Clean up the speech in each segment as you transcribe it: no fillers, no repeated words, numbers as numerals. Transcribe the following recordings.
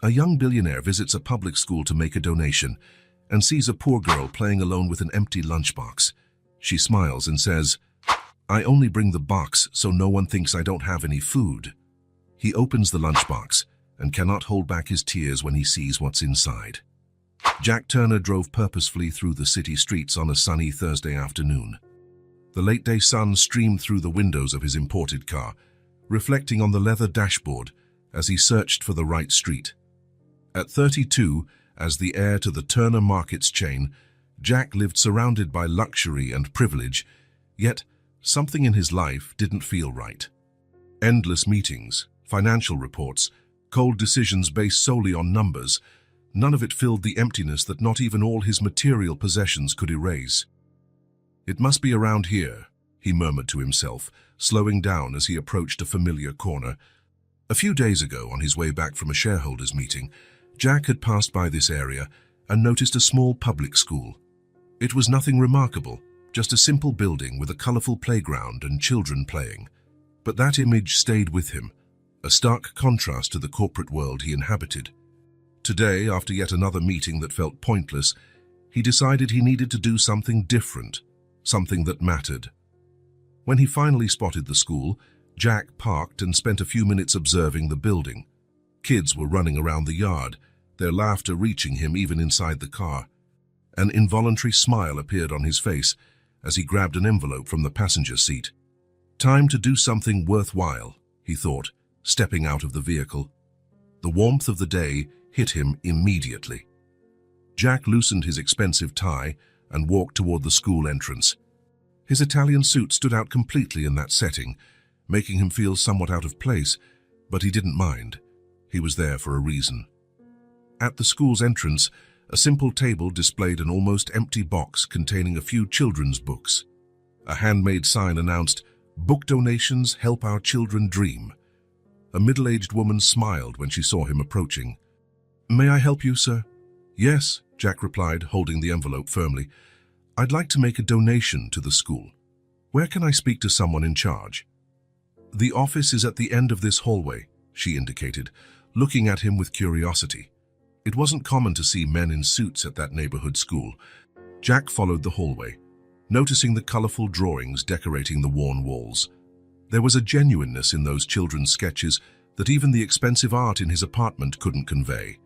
A young billionaire visits a public school to make a donation and sees a poor girl playing alone with an empty lunchbox. She smiles and says, "I only bring the box so no one thinks I don't have any food." He opens the lunchbox and cannot hold back his tears when he sees what's inside. Jack Turner drove purposefully through the city streets on a sunny Thursday afternoon. The late-day sun streamed through the windows of his imported car, reflecting on the leather dashboard as he searched for the right street. At 32, as the heir to the Turner Markets chain, Jack lived surrounded by luxury and privilege, yet something in his life didn't feel right. Endless meetings, financial reports, cold decisions based solely on numbers, none of it filled the emptiness that not even all his material possessions could erase. "It must be around here," he murmured to himself, slowing down as he approached a familiar corner. A few days ago, on his way back from a shareholders' meeting, Jack had passed by this area and noticed a small public school. It was nothing remarkable, just a simple building with a colorful playground and children playing. But that image stayed with him, a stark contrast to the corporate world he inhabited. Today, after yet another meeting that felt pointless, he decided he needed to do something different, something that mattered. When he finally spotted the school, Jack parked and spent a few minutes observing the building. Kids were running around the yard, their laughter reaching him even inside the car. An involuntary smile appeared on his face as he grabbed an envelope from the passenger seat. Time to do something worthwhile, he thought, stepping out of the vehicle. The warmth of the day hit him immediately. Jack loosened his expensive tie and walked toward the school entrance. His Italian suit stood out completely in that setting, making him feel somewhat out of place, but he didn't mind. He was there for a reason. At the school's entrance, a simple table displayed an almost empty box containing a few children's books. A handmade sign announced, "Book donations help our children dream." A middle-aged woman smiled when she saw him approaching. "May I help you, sir?" "Yes," Jack replied, holding the envelope firmly. "I'd like to make a donation to the school. Where can I speak to someone in charge?" "The office is at the end of this hallway," she indicated, looking at him with curiosity. It wasn't common to see men in suits at that neighborhood school. Jack followed the hallway, noticing the colorful drawings decorating the worn walls. There was a genuineness in those children's sketches that even the expensive art in his apartment couldn't convey.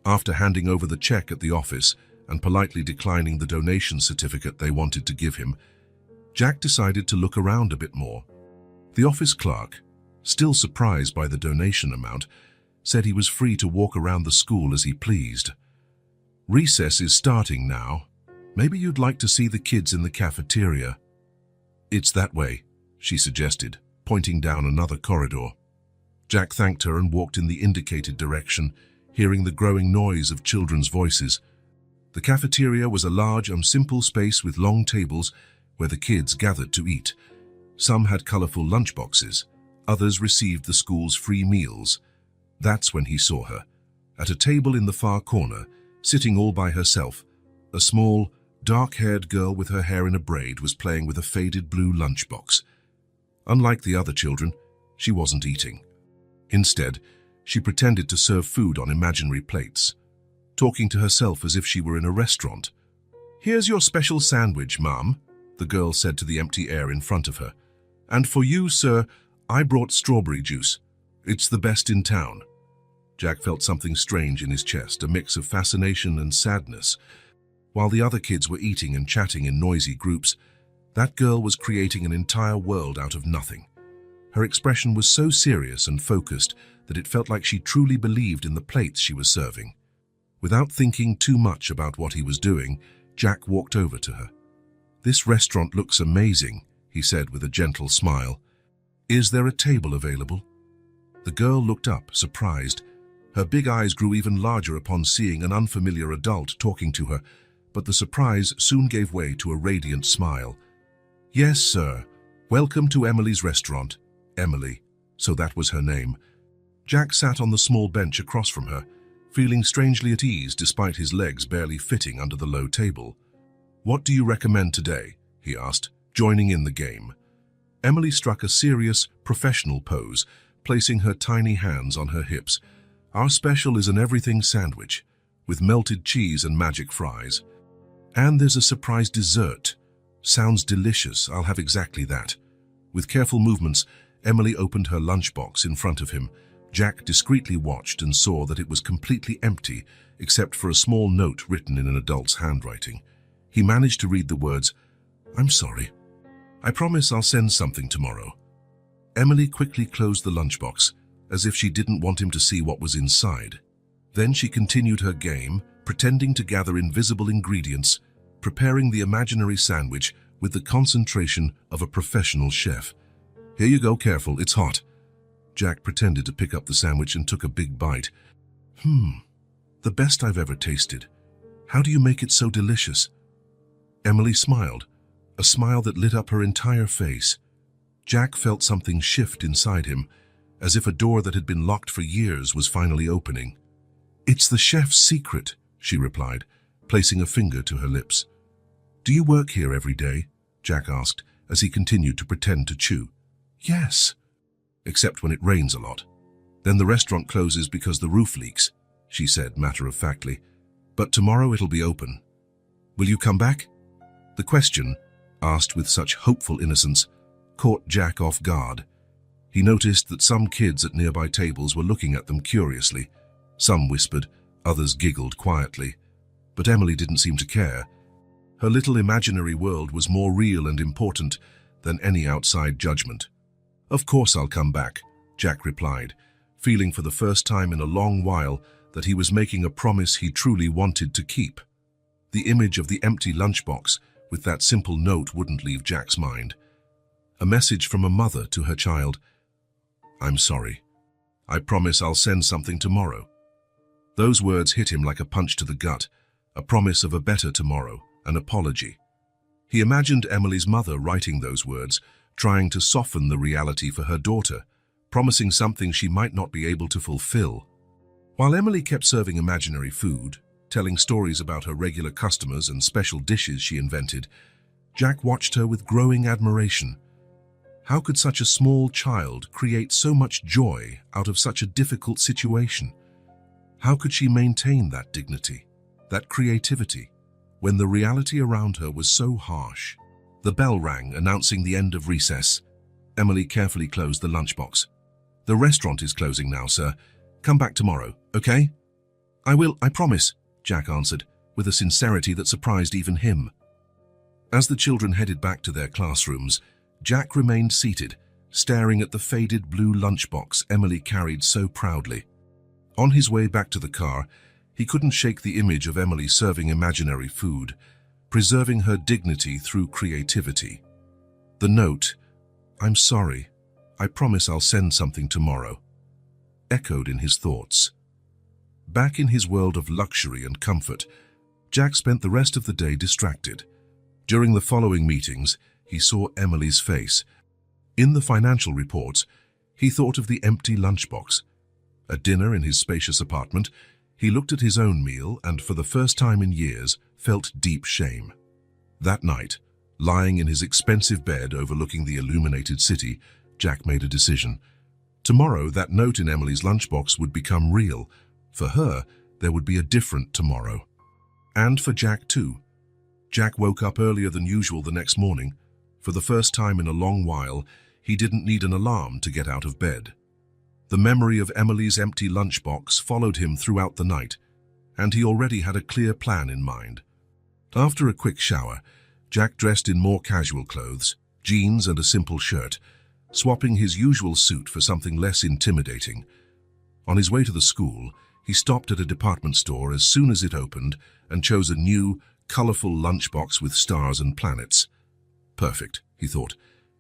After handing over the check at the office and politely declining the donation certificate they wanted to give him, Jack decided to look around a bit more. The office clerk, still surprised by the donation amount, said he was free to walk around the school as he pleased. "Recess is starting now. Maybe you'd like to see the kids in the cafeteria." "It's that way," she suggested, pointing down another corridor. Jack thanked her and walked in the indicated direction, hearing the growing noise of children's voices. The cafeteria was a large and simple space with long tables where the kids gathered to eat. Some had colorful lunchboxes, others received the school's free meals. That's when he saw her. At a table in the far corner, sitting all by herself, a small, dark-haired girl with her hair in a braid was playing with a faded blue lunchbox. Unlike the other children, she wasn't eating. Instead, she pretended to serve food on imaginary plates, talking to herself as if she were in a restaurant. "Here's your special sandwich, Mum," the girl said to the empty air in front of her. "And for you, sir, I brought strawberry juice. It's the best in town." Jack felt something strange in his chest, a mix of fascination and sadness. While the other kids were eating and chatting in noisy groups, that girl was creating an entire world out of nothing. Her expression was so serious and focused that it felt like she truly believed in the plates she was serving. Without thinking too much about what he was doing, Jack walked over to her. "This restaurant looks amazing," he said with a gentle smile. "Is there a table available?" The girl looked up, surprised. Her big eyes grew even larger upon seeing an unfamiliar adult talking to her, but the surprise soon gave way to a radiant smile. "Yes, sir. Welcome to Emily's restaurant." Emily, so that was her name. Jack sat on the small bench across from her, feeling strangely at ease despite his legs barely fitting under the low table. "What do you recommend today?" he asked, joining in the game. Emily struck a serious, professional pose, placing her tiny hands on her hips. Our special is an everything sandwich with melted cheese and magic fries. And there's a surprise dessert. Sounds delicious, I'll have exactly that. With careful movements, Emily opened her lunchbox in front of him. Jack discreetly watched and saw that it was completely empty, except for a small note written in an adult's handwriting. He managed to read the words, "I'm sorry. I promise I'll send something tomorrow." Emily quickly closed the lunchbox, as if she didn't want him to see what was inside. Then she continued her game, pretending to gather invisible ingredients, preparing the imaginary sandwich with the concentration of a professional chef. "Here you go, careful, it's hot." Jack pretended to pick up the sandwich and took a big bite. The best I've ever tasted. How do you make it so delicious?" Emily smiled, a smile that lit up her entire face. Jack felt something shift inside him, as if a door that had been locked for years was finally opening. "It's the chef's secret," she replied, placing a finger to her lips. "Do you work here every day?" Jack asked, as he continued to pretend to chew. "Yes, except when it rains a lot. Then the restaurant closes because the roof leaks," she said matter-of-factly. "But tomorrow it'll be open. Will you come back?" The question, asked with such hopeful innocence, caught Jack off guard. He noticed that some kids at nearby tables were looking at them curiously. Some whispered, others giggled quietly. But Emily didn't seem to care. Her little imaginary world was more real and important than any outside judgment. "Of course I'll come back," Jack replied, feeling for the first time in a long while that he was making a promise he truly wanted to keep. The image of the empty lunchbox with that simple note wouldn't leave Jack's mind. A message from a mother to her child. "I'm sorry. I promise I'll send something tomorrow." Those words hit him like a punch to the gut, a promise of a better tomorrow, an apology. He imagined Emily's mother writing those words, trying to soften the reality for her daughter, promising something she might not be able to fulfill. While Emily kept serving imaginary food, telling stories about her regular customers and special dishes she invented, Jack watched her with growing admiration. How could such a small child create so much joy out of such a difficult situation? How could she maintain that dignity, that creativity, when the reality around her was so harsh? The bell rang, announcing the end of recess. Emily carefully closed the lunchbox. "The restaurant is closing now, sir. Come back tomorrow, okay?" "I will, I promise," Jack answered, with a sincerity that surprised even him. As the children headed back to their classrooms, Jack remained seated, staring at the faded blue lunchbox Emily carried so proudly. On his way back to the car, he couldn't shake the image of Emily serving imaginary food, preserving her dignity through creativity. The note, "I'm sorry, I promise I'll send something tomorrow," echoed in his thoughts. Back in his world of luxury and comfort, Jack spent the rest of the day distracted. During the following meetings, he saw Emily's face. In the financial reports, he thought of the empty lunchbox. At dinner in his spacious apartment, he looked at his own meal and, for the first time in years, felt deep shame. That night, lying in his expensive bed overlooking the illuminated city, Jack made a decision. Tomorrow, that note in Emily's lunchbox would become real. For her, there would be a different tomorrow. And for Jack too. Jack woke up earlier than usual the next morning. For the first time in a long while, he didn't need an alarm to get out of bed. The memory of Emily's empty lunchbox followed him throughout the night, and he already had a clear plan in mind. After a quick shower, Jack dressed in more casual clothes, jeans and a simple shirt, swapping his usual suit for something less intimidating. On his way to the school, he stopped at a department store as soon as it opened and chose a new, colorful lunchbox with stars and planets. Perfect, he thought,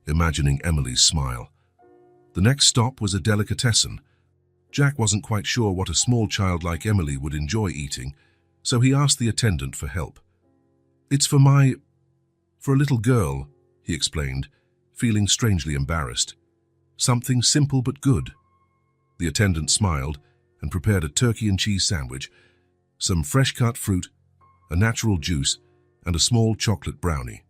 imagining Emily's smile. The next stop was a delicatessen. Jack wasn't quite sure what a small child like Emily would enjoy eating, so he asked the attendant for help. "It's for a little girl," he explained, feeling strangely embarrassed. "Something simple but good." The attendant smiled and prepared a turkey and cheese sandwich, some fresh-cut fruit, a natural juice, and a small chocolate brownie.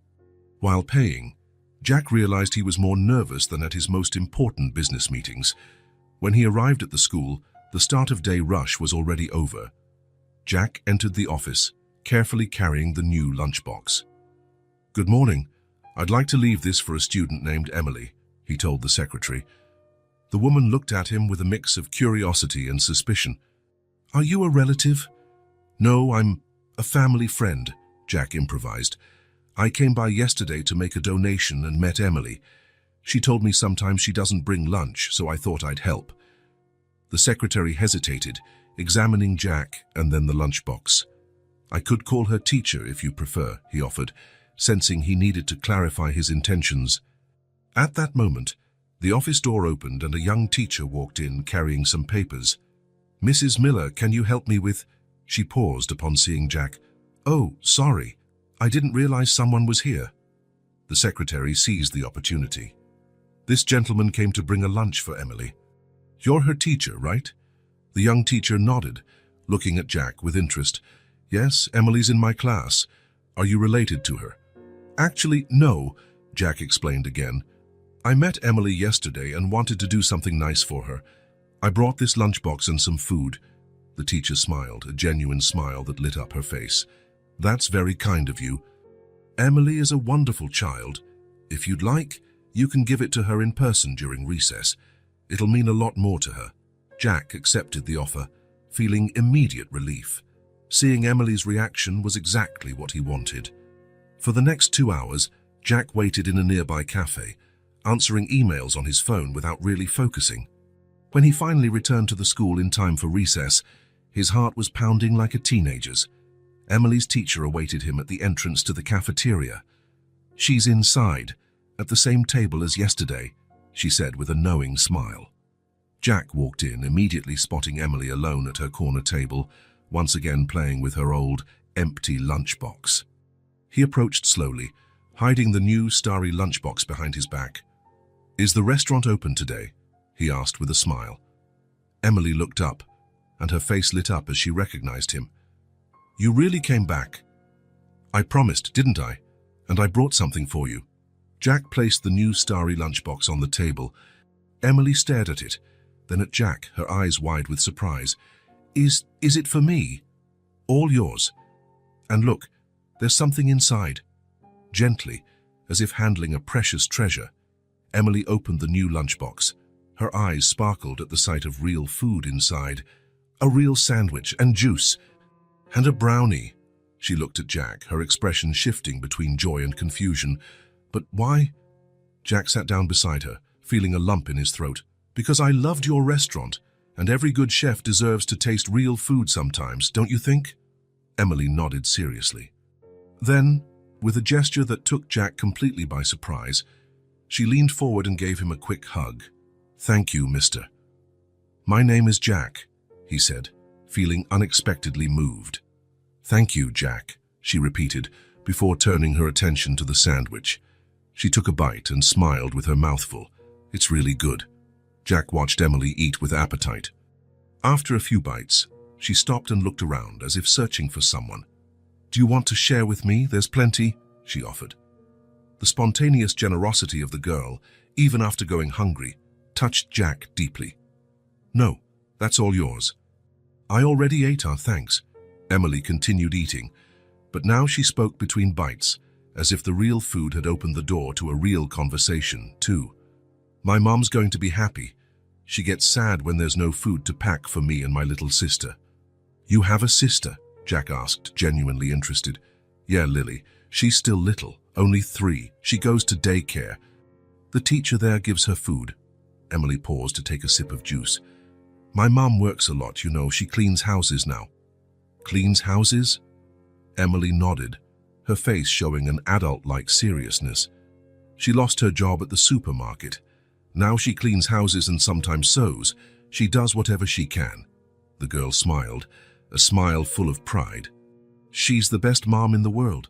While paying, Jack realized he was more nervous than at his most important business meetings. When he arrived at the school, The start-of-day rush was already over. Jack entered the office, carefully carrying the new lunchbox. "Good morning. I'd like to leave this for a student named Emily," he told the secretary. The woman looked at him with a mix of curiosity and suspicion. "Are you a relative?" "No, I'm a family friend," Jack improvised. "I came by yesterday to make a donation and met Emily. She told me sometimes she doesn't bring lunch, so I thought I'd help." The secretary hesitated, examining Jack and then the lunchbox. "I could call her teacher if you prefer," he offered, sensing he needed to clarify his intentions. At that moment, the office door opened and a young teacher walked in carrying some papers. "Mrs. Miller, can you help me with—" She paused upon seeing Jack. "Oh, sorry. I didn't realize someone was here." The secretary seized the opportunity. "This gentleman came to bring a lunch for Emily. You're her teacher, right?" The young teacher nodded, looking at Jack with interest. "Yes, Emily's in my class. Are you related to her?" "Actually, no," Jack explained again. "I met Emily yesterday and wanted to do something nice for her. I brought this lunchbox and some food." The teacher smiled, a genuine smile that lit up her face. "That's very kind of you. Emily is a wonderful child. If you'd like, you can give it to her in person during recess. It'll mean a lot more to her." Jack accepted the offer, feeling immediate relief. Seeing Emily's reaction was exactly what he wanted. For the next 2 hours, Jack waited in a nearby cafe, answering emails on his phone without really focusing. When he finally returned to the school in time for recess, his heart was pounding like a teenager's. Emily's teacher awaited him at the entrance to the cafeteria. "She's inside, at the same table as yesterday," she said with a knowing smile. Jack walked in, immediately spotting Emily alone at her corner table, once again playing with her old, empty lunchbox. He approached slowly, hiding the new, starry lunchbox behind his back. "Is the restaurant open today?" he asked with a smile. Emily looked up, and her face lit up as she recognized him. "You really came back." "I promised, didn't I? And I brought something for you." Jack placed the new starry lunchbox on the table. Emily stared at it, then at Jack, her eyes wide with surprise. Is it for me?" "All yours. And look, there's something inside." Gently, as if handling a precious treasure, Emily opened the new lunchbox. Her eyes sparkled at the sight of real food inside. A real sandwich and juice. And a brownie. She looked at Jack, her expression shifting between joy and confusion. "But why?" Jack sat down beside her, feeling a lump in his throat. "Because I loved your restaurant, and every good chef deserves to taste real food sometimes, don't you think?" Emily nodded seriously. Then, with a gesture that took Jack completely by surprise, she leaned forward and gave him a quick hug. "Thank you, mister." "My name is Jack," he said, feeling unexpectedly moved. "Thank you, Jack," she repeated, before turning her attention to the sandwich. She took a bite and smiled with her mouth full. "It's really good." Jack watched Emily eat with appetite. After a few bites, she stopped and looked around as if searching for someone. "Do you want to share with me? There's plenty," she offered. The spontaneous generosity of the girl, even after going hungry, touched Jack deeply. "No, that's all yours." "I already ate our thanks." Emily continued eating, but now she spoke between bites, as if the real food had opened the door to a real conversation, too. "My mom's going to be happy. She gets sad when there's no food to pack for me and my little sister." "You have a sister?" Jack asked, genuinely interested. "Yeah, Lily. She's still little, only 3. She goes to daycare. The teacher there gives her food." Emily paused to take a sip of juice. "My mom works a lot, you know. She cleans houses now." "Cleans houses?" Emily nodded, her face showing an adult-like seriousness. "She lost her job at the supermarket. Now she cleans houses and sometimes sews. She does whatever she can." The girl smiled, a smile full of pride. "She's the best mom in the world."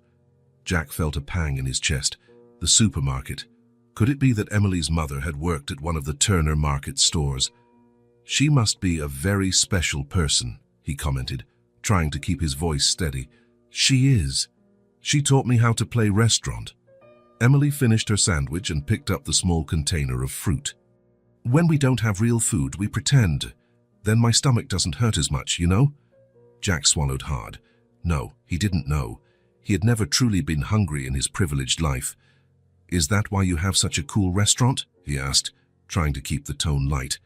Jack felt a pang in his chest. The supermarket. Could it be that Emily's mother had worked at one of the Turner Market stores? "She must be a very special person," he commented, trying to keep his voice steady. "She is. She taught me how to play restaurant." Emily finished her sandwich and picked up the small container of fruit. "When we don't have real food, we pretend," Then my stomach doesn't hurt as much, you know? Jack swallowed hard. No, he didn't know. He had never truly been hungry in his privileged life. Is that why you have such a cool restaurant? He asked, trying to keep the tone light.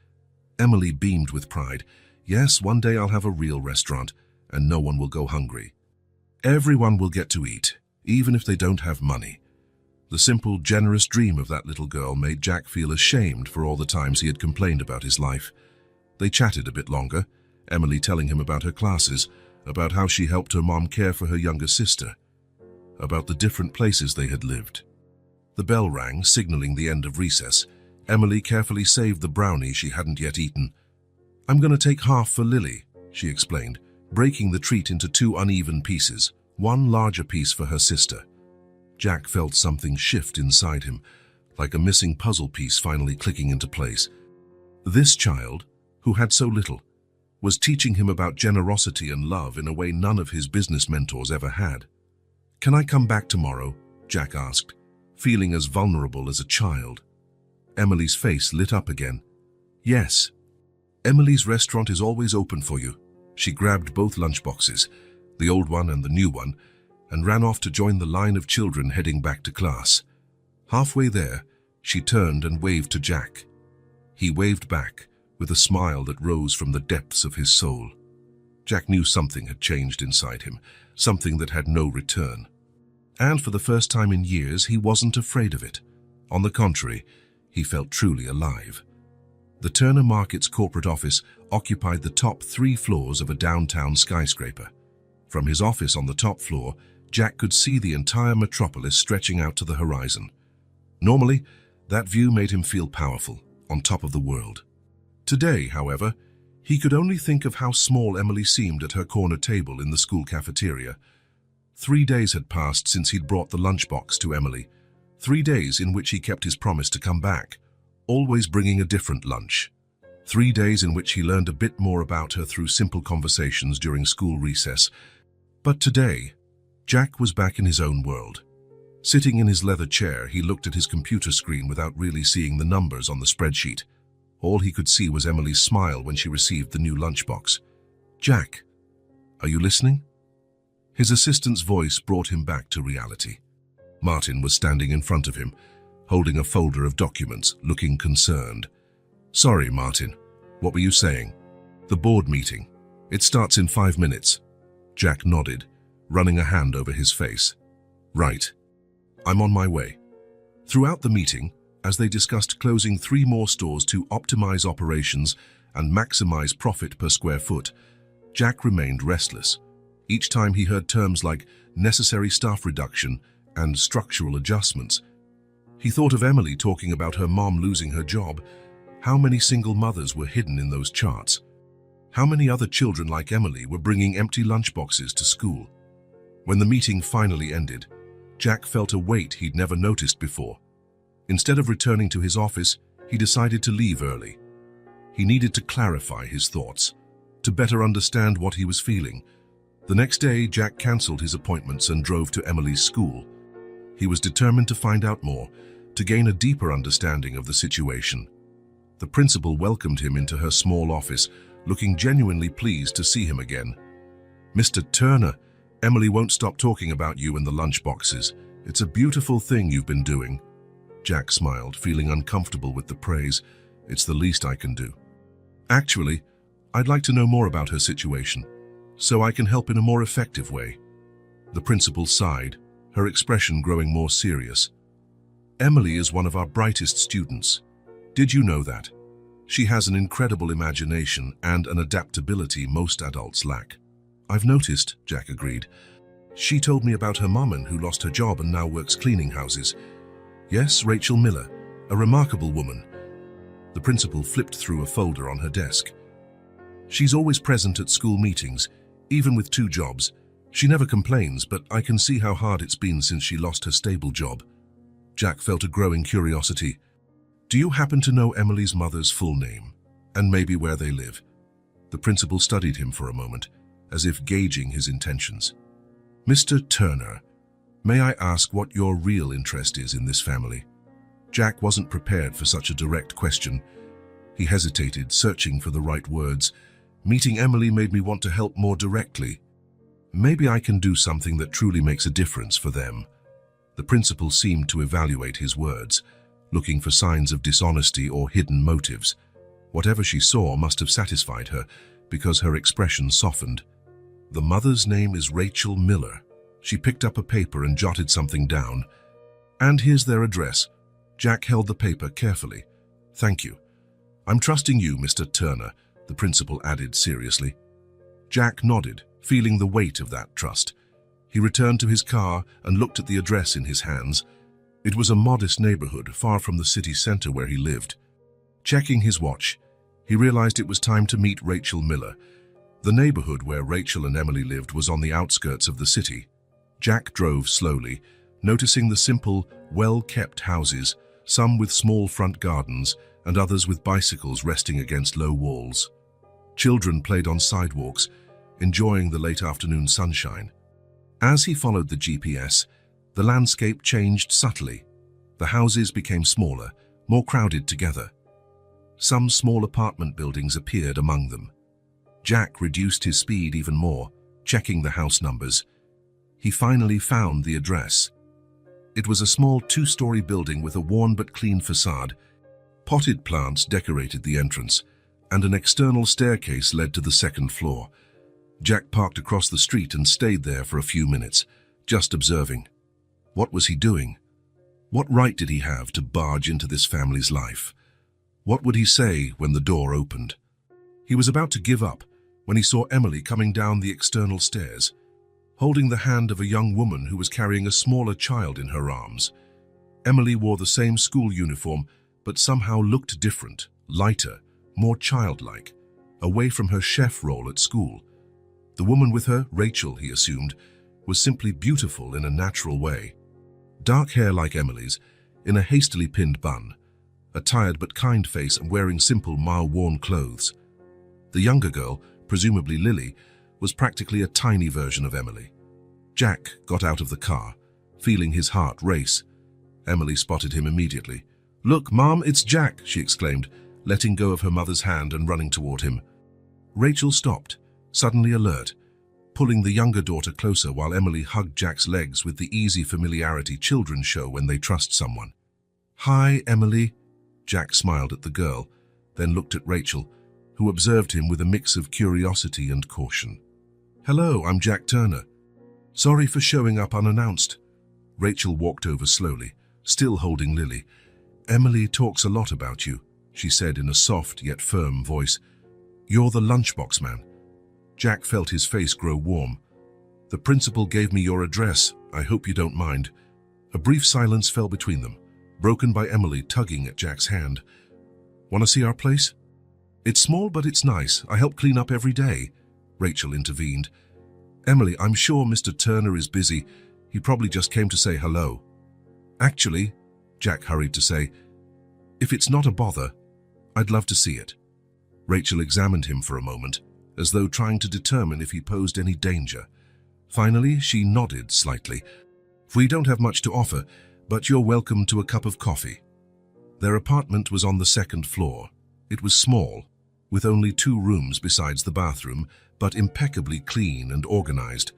Emily beamed with pride. Yes, one day I'll have a real restaurant, and no one will go hungry. Everyone will get to eat, even if they don't have money. The simple, generous dream of that little girl made Jack feel ashamed for all the times he had complained about his life. They chatted a bit longer, Emily telling him about her classes, about how she helped her mom care for her younger sister, about the different places they had lived. The bell rang, signaling the end of recess. Emily carefully saved the brownie she hadn't yet eaten. I'm going to take half for Lily, she explained, breaking the treat into 2 uneven pieces, one larger piece for her sister. Jack felt something shift inside him, like a missing puzzle piece finally clicking into place. This child, who had so little, was teaching him about generosity and love in a way none of his business mentors ever had. Can I come back tomorrow? Jack asked, feeling as vulnerable as a child. Emily's face lit up again. Yes. Emily's restaurant is always open for you. She grabbed both lunchboxes, the old one and the new one, and ran off to join the line of children heading back to class. Halfway there, she turned and waved to Jack. He waved back, with a smile that rose from the depths of his soul. Jack knew something had changed inside him, something that had no return. And for the first time in years, he wasn't afraid of it. On the contrary, he felt truly alive. The Turner Market's corporate office occupied the top 3 floors of a downtown skyscraper. From his office on the top floor, Jack could see the entire metropolis stretching out to the horizon. Normally, that view made him feel powerful, on top of the world. Today, however, he could only think of how small Emily seemed at her corner table in the school cafeteria. 3 days had passed since he'd brought the lunchbox to Emily. 3 days in which he kept his promise to come back, always bringing a different lunch. 3 days in which he learned a bit more about her through simple conversations during school recess. But today, Jack was back in his own world. Sitting in his leather chair, he looked at his computer screen without really seeing the numbers on the spreadsheet. All he could see was Emily's smile when she received the new lunchbox. Jack, are you listening? His assistant's voice brought him back to reality. Martin was standing in front of him, holding a folder of documents, looking concerned. Sorry, Martin. What were you saying? The board meeting. It starts in 5 minutes. Jack nodded, running a hand over his face. Right. I'm on my way. Throughout the meeting, as they discussed closing 3 more stores to optimize operations and maximize profit per square foot, Jack remained restless. Each time he heard terms like necessary staff reduction and structural adjustments, he thought of Emily talking about her mom losing her job. How many single mothers were hidden in those charts? How many other children like Emily were bringing empty lunchboxes to school? When the meeting finally ended, Jack felt a weight he'd never noticed before. Instead of returning to his office, he decided to leave early. He needed to clarify his thoughts, to better understand what he was feeling. The next day, Jack cancelled his appointments and drove to Emily's school. He was determined to find out more, to gain a deeper understanding of the situation. The principal welcomed him into her small office, looking genuinely pleased to see him again. Mr. Turner, Emily won't stop talking about you and the lunchboxes. It's a beautiful thing you've been doing. Jack smiled, feeling uncomfortable with the praise. It's the least I can do. Actually, I'd like to know more about her situation, so I can help in a more effective way. The principal sighed, her expression growing more serious. Emily is one of our brightest students. Did you know that? She has an incredible imagination and an adaptability most adults lack. I've noticed, Jack agreed. She told me about her mom who lost her job and now works cleaning houses. Yes, Rachel Miller, a remarkable woman. The principal flipped through a folder on her desk. She's always present at school meetings, even with 2 jobs. She never complains, but I can see how hard it's been since she lost her stable job. Jack felt a growing curiosity. Do you happen to know Emily's mother's full name, and maybe where they live? The principal studied him for a moment, as if gauging his intentions. Mr. Turner, may I ask what your real interest is in this family? Jack wasn't prepared for such a direct question. He hesitated, searching for the right words. Meeting Emily made me want to help more directly. Maybe I can do something that truly makes a difference for them. The principal seemed to evaluate his words, looking for signs of dishonesty or hidden motives. Whatever she saw must have satisfied her, because her expression softened. The mother's name is Rachel Miller. She picked up a paper and jotted something down. And here's their address. Jack held the paper carefully. Thank you. I'm trusting you, Mr. Turner, the principal added seriously. Jack nodded, feeling the weight of that trust. He returned to his car and looked at the address in his hands. It was a modest neighborhood, far from the city center where he lived. Checking his watch, he realized it was time to meet Rachel Miller. The neighborhood where Rachel and Emily lived was on the outskirts of the city. Jack drove slowly, noticing the simple, well-kept houses, some with small front gardens and others with bicycles resting against low walls. Children played on sidewalks, enjoying the late afternoon sunshine. As he followed the GPS, the landscape changed subtly. The houses became smaller, more crowded together. Some small apartment buildings appeared among them. Jack reduced his speed even more, checking the house numbers. He finally found the address. It was a small two-story building with a worn but clean facade. Potted plants decorated the entrance, and an external staircase led to the second floor. Jack parked across the street and stayed there for a few minutes, just observing. What was he doing? What right did he have to barge into this family's life? What would he say when the door opened? He was about to give up when he saw Emily coming down the external stairs, holding the hand of a young woman who was carrying a smaller child in her arms. Emily wore the same school uniform, but somehow looked different, lighter, more childlike, away from her chef role at school. The woman with her, Rachel, he assumed, was simply beautiful in a natural way. Dark hair like Emily's, in a hastily pinned bun, a tired but kind face and wearing simple, mile-worn clothes. The younger girl, presumably Lily, was practically a tiny version of Emily. Jack got out of the car, feeling his heart race. Emily spotted him immediately. "Look, Mom, it's Jack," she exclaimed, letting go of her mother's hand and running toward him. Rachel stopped, suddenly alert, pulling the younger daughter closer while Emily hugged Jack's legs with the easy familiarity children show when they trust someone. "Hi, Emily." Jack smiled at the girl, then looked at Rachel, who observed him with a mix of curiosity and caution. "Hello, I'm Jack Turner. Sorry for showing up unannounced." Rachel walked over slowly, still holding Lily. "Emily talks a lot about you," she said in a soft yet firm voice. "You're the Lunchbox man." Jack felt his face grow warm. "The principal gave me your address. I hope you don't mind." A brief silence fell between them, broken by Emily tugging at Jack's hand. "Want to see our place?" "It's small, but it's nice. I help clean up every day," Rachel intervened. "Emily, I'm sure Mr. Turner is busy. He probably just came to say hello." "Actually," Jack hurried to say, "if it's not a bother, I'd love to see it." Rachel examined him for a moment, as though trying to determine if he posed any danger. Finally, she nodded slightly. "We don't have much to offer, but you're welcome to a cup of coffee." Their apartment was on the second floor. It was small, with only 2 rooms besides the bathroom, but impeccably clean and organized.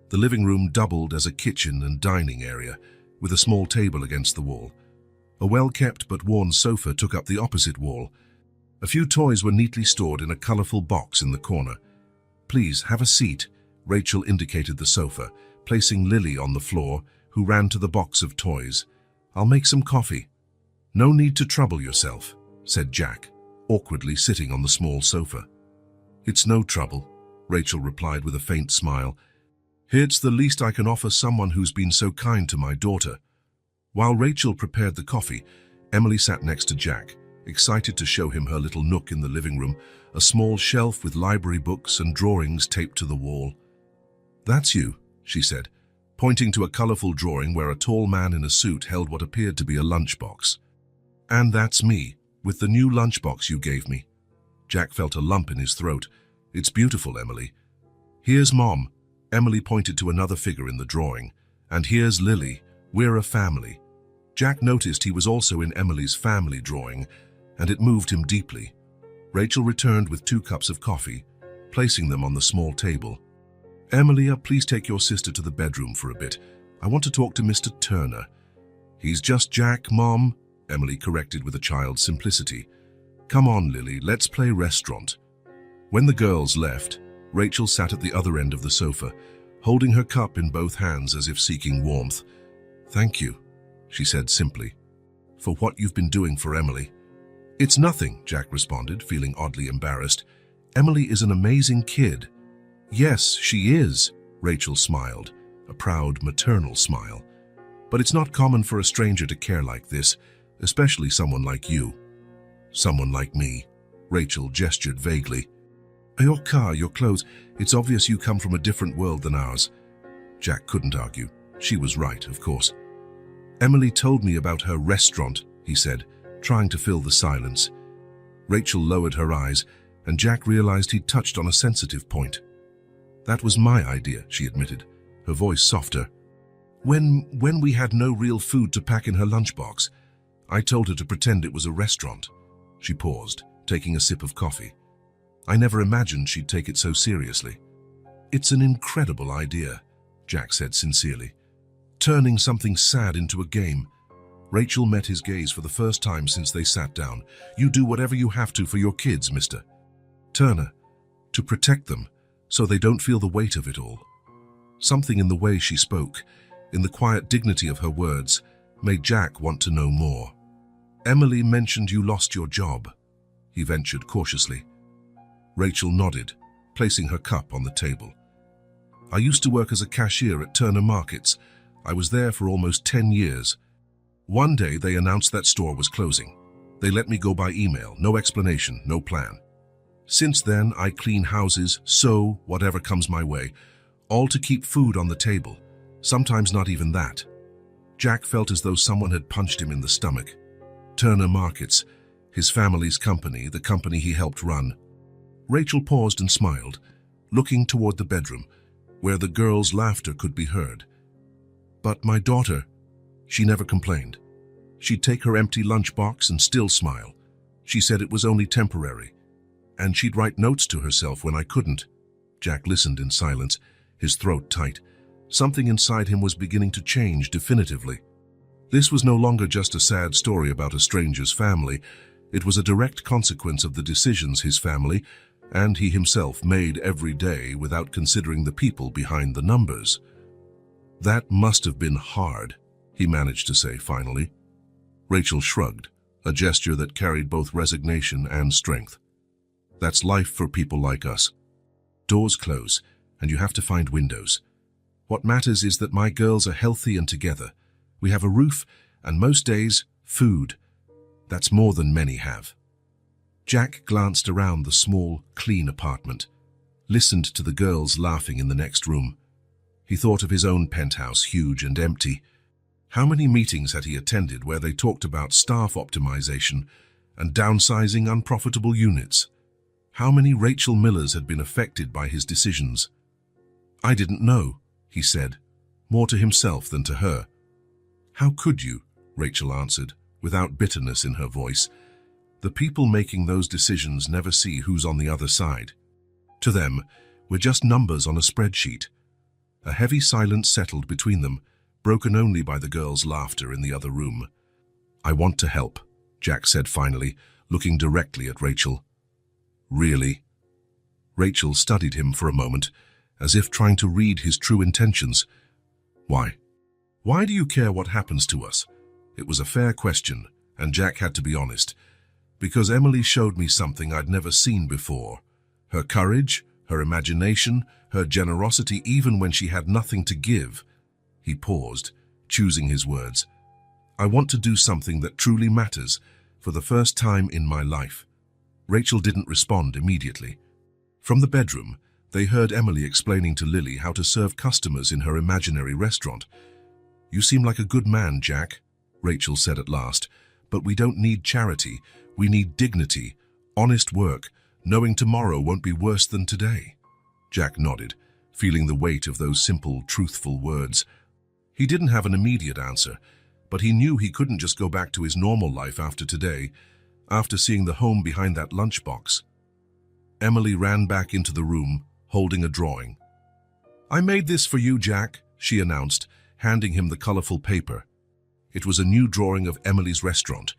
The living room doubled as a kitchen and dining area, with a small table against the wall. A well-kept but worn sofa took up the opposite wall. A few toys were neatly stored in a colorful box in the corner. "Please, have a seat," Rachel indicated the sofa, placing Lily on the floor, who ran to the box of toys. "I'll make some coffee." "No need to trouble yourself," said Jack, awkwardly sitting on the small sofa. "It's no trouble," Rachel replied with a faint smile. "It's the least I can offer someone who's been so kind to my daughter." While Rachel prepared the coffee, Emily sat next to Jack, excited to show him her little nook in the living room, a small shelf with library books and drawings taped to the wall. "That's you," she said, pointing to a colorful drawing where a tall man in a suit held what appeared to be a lunchbox. "And that's me, with the new lunchbox you gave me." Jack felt a lump in his throat. "It's beautiful, Emily." "Here's Mom." Emily pointed to another figure in the drawing. "And here's Lily. We're a family." Jack noticed he was also in Emily's family drawing. and it moved him deeply. Rachel returned with 2 cups of coffee, placing them on the small table. "Emilia, please take your sister to the bedroom for a bit. I want to talk to Mr. Turner." "He's just Jack, Mom," Emily corrected with a child's simplicity. "Come on, Lily, let's play restaurant." When the girls left, Rachel sat at the other end of the sofa, holding her cup in both hands as if seeking warmth. "Thank you," she said simply, "for what you've been doing for Emily." "It's nothing," Jack responded, feeling oddly embarrassed. "Emily is an amazing kid." "Yes, she is," Rachel smiled, a proud maternal smile. "But it's not common for a stranger to care like this, especially someone like you." "Someone like me," Rachel gestured vaguely. "Your car, your clothes, it's obvious you come from a different world than ours." Jack couldn't argue. She was right, of course. "Emily told me about her restaurant," he said, trying to fill the silence. Rachel lowered her eyes, and Jack realized he'd touched on a sensitive point. "That was my idea," she admitted, her voice softer. When we had no real food to pack in her lunchbox, I told her to pretend it was a restaurant." She paused, taking a sip of coffee. "I never imagined she'd take it so seriously." "It's an incredible idea," Jack said sincerely. "Turning something sad into a game." Rachel met his gaze for the first time since they sat down. "You do whatever you have to for your kids, Mr. Turner, to protect them so they don't feel the weight of it all." Something in the way she spoke, in the quiet dignity of her words, made Jack want to know more. "Emily mentioned you lost your job," he ventured cautiously. Rachel nodded, placing her cup on the table. "I used to work as a cashier at Turner Markets. I was there for almost 10 years. One day they announced that store was closing. They let me go by email, no explanation, no plan. Since then, I clean houses, sew, whatever comes my way, all to keep food on the table, sometimes not even that." Jack felt as though someone had punched him in the stomach. Turner Markets, his family's company, the company he helped run. Rachel paused and smiled, looking toward the bedroom, where the girls' laughter could be heard. "But my daughter, she never complained. She'd take her empty lunchbox and still smile. She said it was only temporary. And she'd write notes to herself when I couldn't." Jack listened in silence, his throat tight. Something inside him was beginning to change definitively. This was no longer just a sad story about a stranger's family. It was a direct consequence of the decisions his family, and he himself, made every day without considering the people behind the numbers. "That must have been hard," he managed to say finally. Rachel shrugged, a gesture that carried both resignation and strength. "That's life for people like us. Doors close, and you have to find windows. What matters is that my girls are healthy and together. We have a roof, and most days, food. That's more than many have." Jack glanced around the small, clean apartment, listened to the girls laughing in the next room. He thought of his own penthouse, huge and empty. How many meetings had he attended where they talked about staff optimization and downsizing unprofitable units? How many Rachel Millers had been affected by his decisions? "I didn't know," he said, more to himself than to her. "How could you?" Rachel answered, without bitterness in her voice. "The people making those decisions never see who's on the other side. To them, we're just numbers on a spreadsheet." A heavy silence settled between them, broken only by the girls' laughter in the other room. "I want to help," Jack said finally, looking directly at Rachel. "Really?" Rachel studied him for a moment, as if trying to read his true intentions. "Why? Why do you care what happens to us?" It was a fair question, and Jack had to be honest. "Because Emily showed me something I'd never seen before. Her courage, her imagination, her generosity even when she had nothing to give." He paused, choosing his words. "I want to do something that truly matters, for the first time in my life." Rachel didn't respond immediately. From the bedroom, they heard Emily explaining to Lily how to serve customers in her imaginary restaurant. "You seem like a good man, Jack," Rachel said at last, "but we don't need charity. We need dignity, honest work, knowing tomorrow won't be worse than today." Jack nodded, feeling the weight of those simple, truthful words. He didn't have an immediate answer, but he knew he couldn't just go back to his normal life after today. after seeing the home behind that lunchbox. Emily ran back into the room, holding a drawing. "I made this for you, Jack," she announced, handing him the colorful paper. It was a new drawing of Emily's restaurant,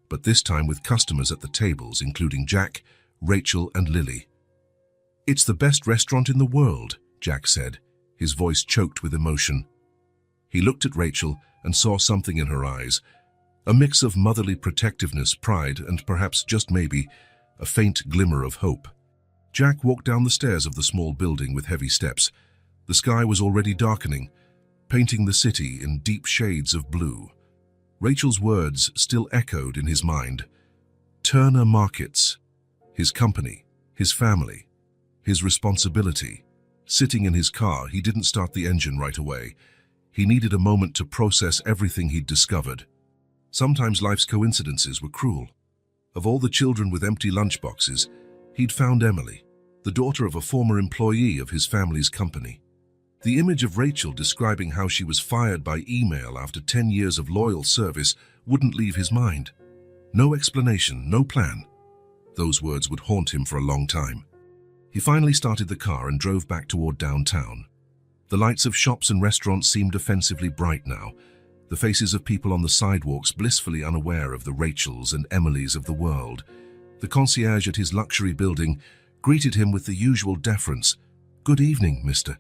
but this time with customers at the tables, including Jack, Rachel, and Lily. "It's the best restaurant in the world," Jack said, his voice choked with emotion. He looked at Rachel and saw something in her eyes, a mix of motherly protectiveness, pride, and perhaps, just maybe, a faint glimmer of hope. Jack walked down the stairs of the small building with heavy steps. The sky was already darkening, painting the city in deep shades of blue. Rachel's words still echoed in his mind. Turner Markets, his company, his family, his responsibility. Sitting in his car, he didn't start the engine right away. He needed a moment to process everything he'd discovered. Sometimes life's coincidences were cruel. Of all the children with empty lunchboxes, he'd found Emily, the daughter of a former employee of his family's company. The image of Rachel describing how she was fired by email after 10 years of loyal service wouldn't leave his mind. No explanation, no plan. Those words would haunt him for a long time. He finally started the car and drove back toward downtown. The lights of shops and restaurants seemed offensively bright now, the faces of people on the sidewalks blissfully unaware of the Rachels and Emilys of the world. The concierge at his luxury building greeted him with the usual deference. "Good evening, Mr.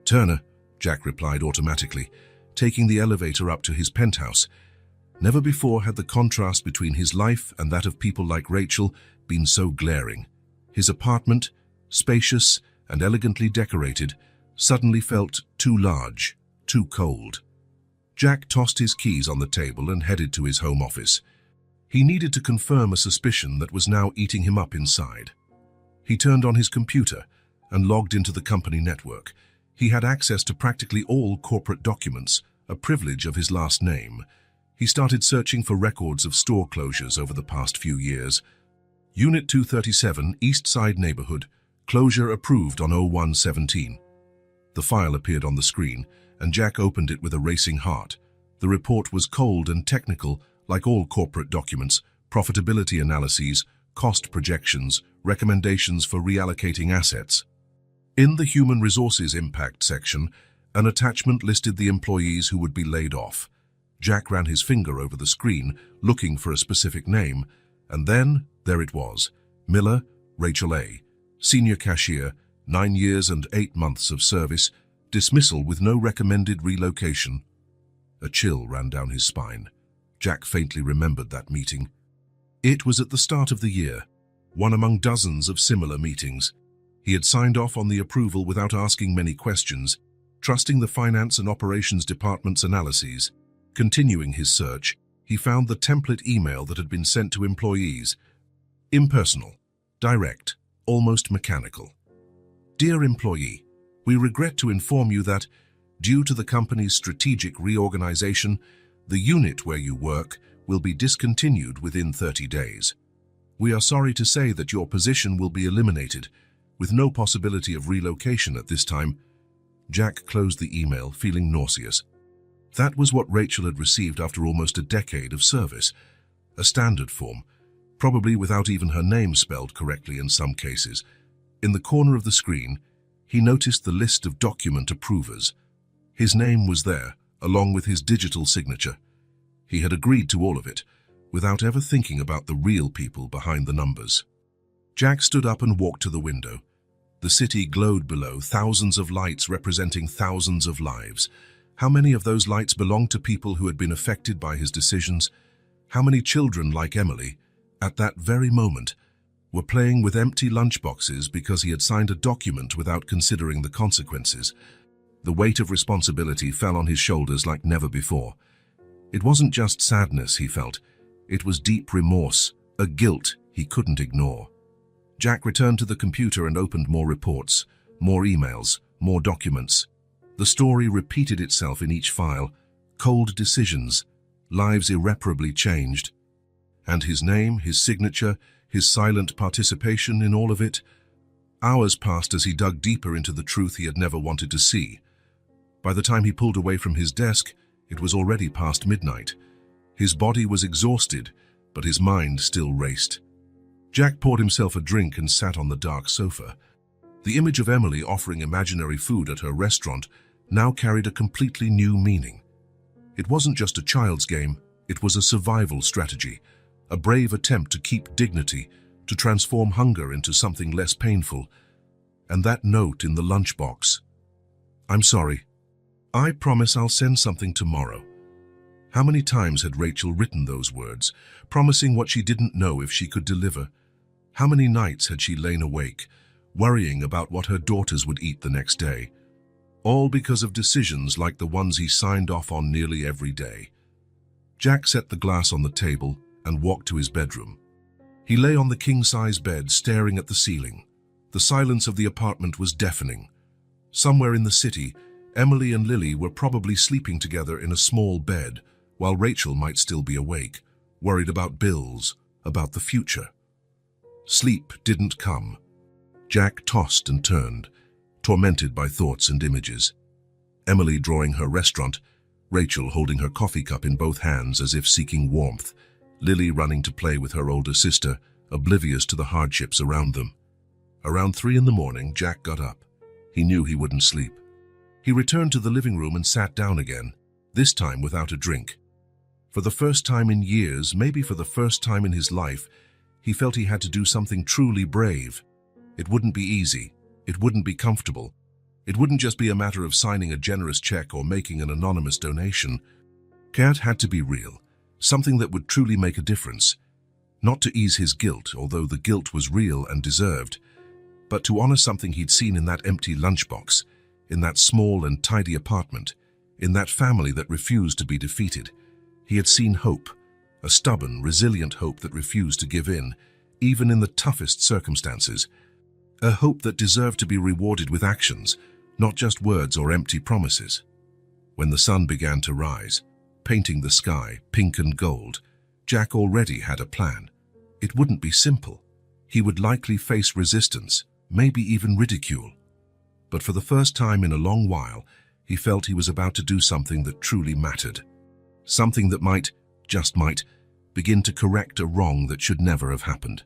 Turner," Jack replied automatically, taking the elevator up to his penthouse. Never before had the contrast between his life and that of people like Rachel been so glaring. His apartment, spacious and elegantly decorated, suddenly felt too large, too cold. Jack tossed his keys on the table and headed to his home office. He needed to confirm a suspicion that was now eating him up inside. He turned on his computer and logged into the company network. He had access to practically all corporate documents, a privilege of his last name. He started searching for records of store closures over the past few years. Unit 237, East Side Neighborhood, closure approved on 01/17. The file appeared on the screen, and Jack opened it with a racing heart. The report was cold and technical, like all corporate documents: profitability analyses, cost projections, recommendations for reallocating assets. In the Human Resources Impact section, an attachment listed the employees who would be laid off. Jack ran his finger over the screen, looking for a specific name, and then there it was: Miller, Rachel A., senior cashier, 9 years and 8 months of service, dismissal with no recommended relocation. A chill ran down his spine. Jack faintly remembered that meeting. It was at the start of the year, one among dozens of similar meetings. He had signed off on the approval without asking many questions, trusting the finance and operations department's analyses. Continuing his search, he found the template email that had been sent to employees. Impersonal, direct, almost mechanical. "Dear employee, we regret to inform you that, due to the company's strategic reorganization, the unit where you work will be discontinued within 30 days. We are sorry to say that your position will be eliminated, with no possibility of relocation at this time." Jack closed the email, feeling nauseous. That was what Rachel had received after almost a decade of service. A standard form, probably without even her name spelled correctly in some cases. In the corner of the screen, he noticed the list of document approvers. His name was there, along with his digital signature. He had agreed to all of it, without ever thinking about the real people behind the numbers. Jack stood up and walked to the window. The city glowed below, thousands of lights representing thousands of lives. How many of those lights belonged to people who had been affected by his decisions? How many children like Emily, at that very moment, were playing with empty lunchboxes because he had signed a document without considering the consequences? The weight of responsibility fell on his shoulders like never before. It wasn't just sadness he felt, it was deep remorse, a guilt he couldn't ignore. Jack returned to the computer and opened more reports, more emails, more documents. The story repeated itself in each file: cold decisions, lives irreparably changed. And his name, his signature, his silent participation in all of it. Hours passed as he dug deeper into the truth he had never wanted to see. By the time he pulled away from his desk, it was already past midnight. His body was exhausted, but his mind still raced. Jack poured himself a drink and sat on the dark sofa. The image of Emily offering imaginary food at her restaurant now carried a completely new meaning. It wasn't just a child's game, it was a survival strategy, a brave attempt to keep dignity, to transform hunger into something less painful. And that note in the lunchbox. "I'm sorry. I promise I'll send something tomorrow." How many times had Rachel written those words, promising what she didn't know if she could deliver? How many nights had she lain awake, worrying about what her daughters would eat the next day? All because of decisions like the ones he signed off on nearly every day. Jack set the glass on the table and walked to his bedroom. He lay on the king-size bed, staring at the ceiling. The silence of the apartment was deafening. Somewhere in the city, Emily and Lily were probably sleeping together in a small bed, while Rachel might still be awake, worried about bills, about the future. Sleep didn't come. Jack tossed and turned, tormented by thoughts and images. Emily drawing her restaurant, Rachel holding her coffee cup in both hands as if seeking warmth, Lily running to play with her older sister, oblivious to the hardships around them. Around 3 a.m, Jack got up. He knew he wouldn't sleep. He returned to the living room and sat down again, this time without a drink. For the first time in years, maybe for the first time in his life, he felt he had to do something truly brave. It wouldn't be easy. It wouldn't be comfortable. It wouldn't just be a matter of signing a generous check or making an anonymous donation. It had to be real, something that would truly make a difference. Not to ease his guilt, although the guilt was real and deserved, but to honor something he'd seen in that empty lunchbox, in that small and tidy apartment, in that family that refused to be defeated. He had seen hope, a stubborn, resilient hope that refused to give in, even in the toughest circumstances. A hope that deserved to be rewarded with actions, not just words or empty promises. When the sun began to rise, painting the sky pink and gold, Jack already had a plan. It wouldn't be simple. He would likely face resistance, maybe even ridicule. But for the first time in a long while, he felt he was about to do something that truly mattered. Something that might, just might, begin to correct a wrong that should never have happened.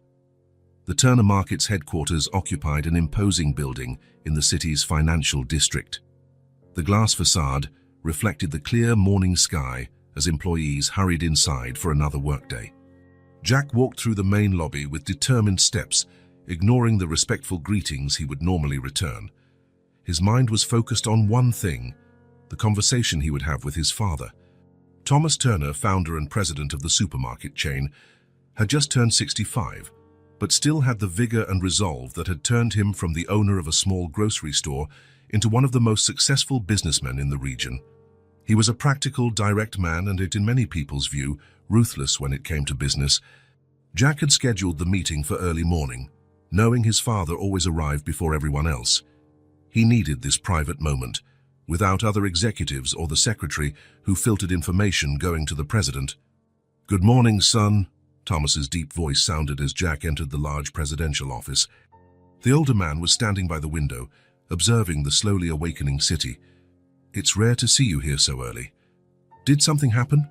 The Turner Market's headquarters occupied an imposing building in the city's financial district. The glass facade reflected the clear morning sky as employees hurried inside for another workday. Jack walked through the main lobby with determined steps, ignoring the respectful greetings he would normally return. His mind was focused on one thing, the conversation he would have with his father. Thomas Turner, founder and president of the supermarket chain, had just turned 65, but still had the vigor and resolve that had turned him from the owner of a small grocery store into one of the most successful businessmen in the region. He was a practical, direct man and, in many people's view, ruthless when it came to business. Jack had scheduled the meeting for early morning, knowing his father always arrived before everyone else. He needed this private moment, without other executives or the secretary who filtered information going to the president. "Good morning, son," Thomas's deep voice sounded as Jack entered the large presidential office. The older man was standing by the window, observing the slowly awakening city. "It's rare to see you here so early. Did something happen?"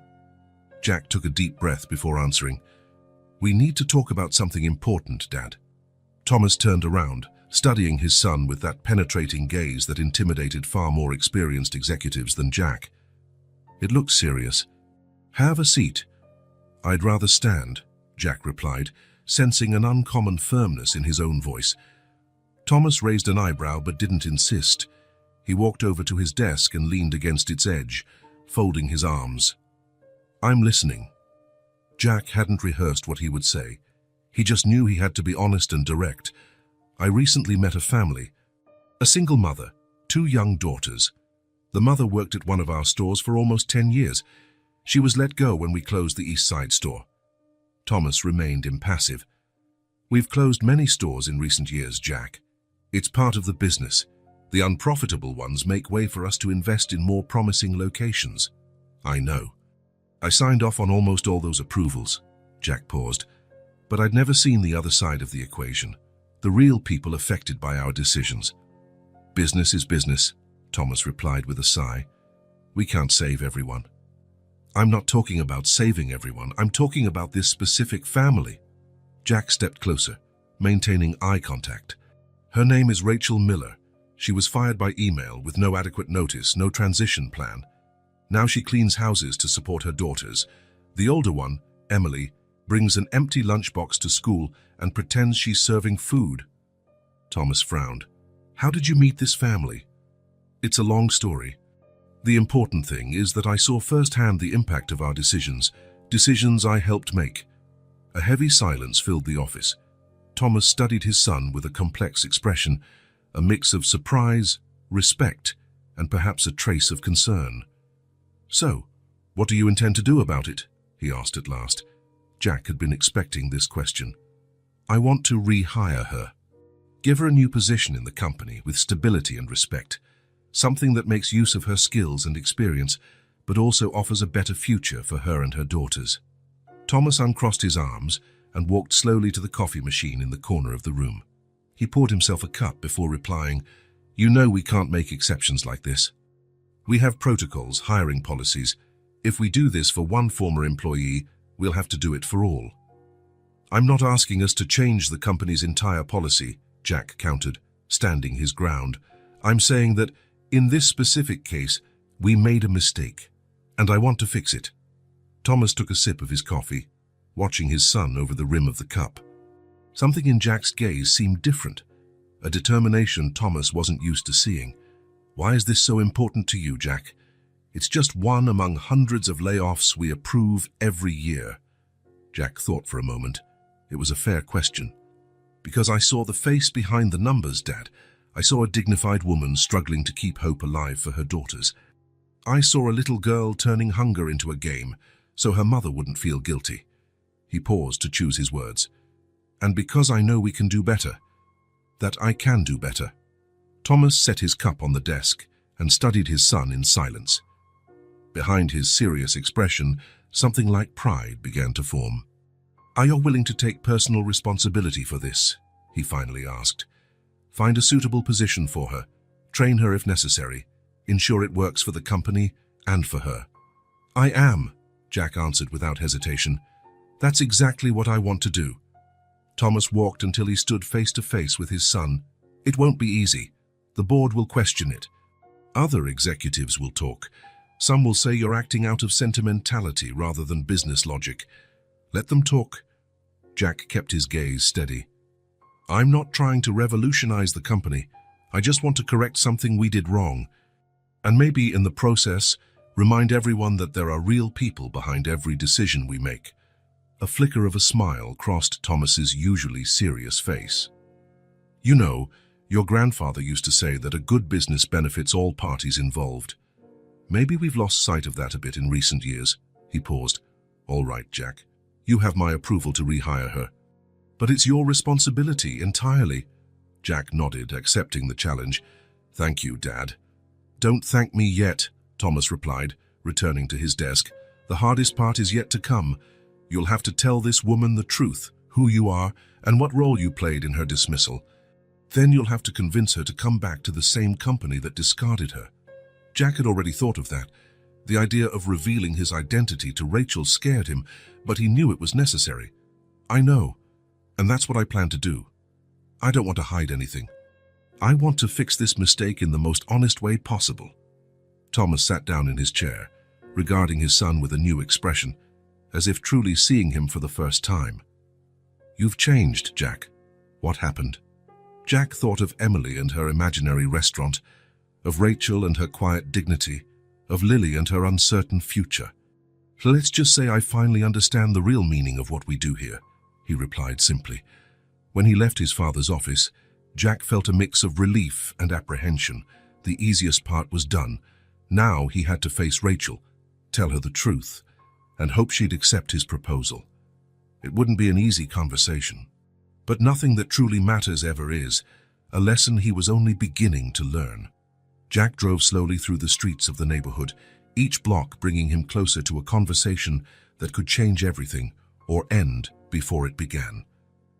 Jack took a deep breath before answering. "We need to talk about something important, Dad." Thomas turned around, studying his son with that penetrating gaze that intimidated far more experienced executives than Jack. "It looks serious. Have a seat." "I'd rather stand," Jack replied, sensing an uncommon firmness in his own voice. Thomas raised an eyebrow but didn't insist. He walked over to his desk and leaned against its edge, folding his arms. "I'm listening." Jack hadn't rehearsed what he would say. He just knew he had to be honest and direct. "I recently met a family. A single mother, 2 young daughters. The mother worked at one of our stores for almost 10 years. She was let go when we closed the East Side store." Thomas remained impassive. "We've closed many stores in recent years, Jack. It's part of the business. The unprofitable ones make way for us to invest in more promising locations." "I know. I signed off on almost all those approvals." Jack paused. "But I'd never seen the other side of the equation. The real people affected by our decisions." "Business is business," Thomas replied with a sigh. "We can't save everyone." I'm not talking about saving everyone. I'm talking about this specific family. Jack stepped closer, maintaining eye contact. Her name is Rachel Miller. She was fired by email with no adequate notice, no transition plan. Now she cleans houses to support her daughters. The older one, Emily, brings an empty lunchbox to school and pretends she's serving food. Thomas frowned. How did you meet this family? It's a long story. The important thing is that I saw firsthand the impact of our decisions I helped make. A heavy silence filled the office. Thomas studied his son with a complex expression, a mix of surprise, respect, and perhaps a trace of concern. So, what do you intend to do about it? He asked at last. Jack had been expecting this question. I want to rehire her. Give her a new position in the company with stability and respect. Something that makes use of her skills and experience, but also offers a better future for her and her daughters. Thomas uncrossed his arms and walked slowly to the coffee machine in the corner of the room. He poured himself a cup before replying, You know we can't make exceptions like this. We have protocols, hiring policies. If we do this for one former employee, we'll have to do it for all. I'm not asking us to change the company's entire policy, Jack countered, standing his ground. I'm saying that in this specific case, we made a mistake, and I want to fix it. Thomas took a sip of his coffee, watching his son over the rim of the cup. Something in Jack's gaze seemed different, a determination Thomas wasn't used to seeing. Why is this so important to you, Jack? It's just one among hundreds of layoffs we approve every year. Jack thought for a moment. It was a fair question. Because I saw the face behind the numbers, Dad. I saw a dignified woman struggling to keep hope alive for her daughters. I saw a little girl turning hunger into a game, so her mother wouldn't feel guilty. He paused to choose his words. And because I know we can do better, that I can do better. Thomas set his cup on the desk and studied his son in silence. Behind his serious expression, something like pride began to form. Are you willing to take personal responsibility for this? He finally asked. Find a suitable position for her, train her if necessary, ensure it works for the company and for her. I am, Jack answered without hesitation. That's exactly what I want to do. Thomas walked until he stood face to face with his son. It won't be easy. The board will question it. Other executives will talk. Some will say you're acting out of sentimentality rather than business logic. Let them talk. Jack kept his gaze steady. I'm not trying to revolutionize the company. I just want to correct something we did wrong. And maybe in the process, remind everyone that there are real people behind every decision we make. A flicker of a smile crossed Thomas's usually serious face. You know, your grandfather used to say that a good business benefits all parties involved. Maybe we've lost sight of that a bit in recent years. He paused. All right, Jack. You have my approval to rehire her. But it's your responsibility entirely. Jack nodded, accepting the challenge. Thank you, Dad. Don't thank me yet, Thomas replied, returning to his desk. The hardest part is yet to come. You'll have to tell this woman the truth, who you are, and what role you played in her dismissal. Then you'll have to convince her to come back to the same company that discarded her. Jack had already thought of that. The idea of revealing his identity to Rachel scared him, but he knew it was necessary. I know, and that's what I plan to do. I don't want to hide anything. I want to fix this mistake in the most honest way possible. Thomas sat down in his chair, regarding his son with a new expression, as if truly seeing him for the first time. You've changed, Jack. What happened? Jack thought of Emily and her imaginary restaurant, of Rachel and her quiet dignity, of Lily and her uncertain future. Let's just say I finally understand the real meaning of what we do here, he replied simply. When he left his father's office, Jack felt a mix of relief and apprehension. The easiest part was done. Now he had to face Rachel, tell her the truth, and hope she'd accept his proposal. It wouldn't be an easy conversation. But nothing that truly matters ever is, a lesson he was only beginning to learn. Jack drove slowly through the streets of the neighborhood, each block bringing him closer to a conversation that could change everything or end before it began.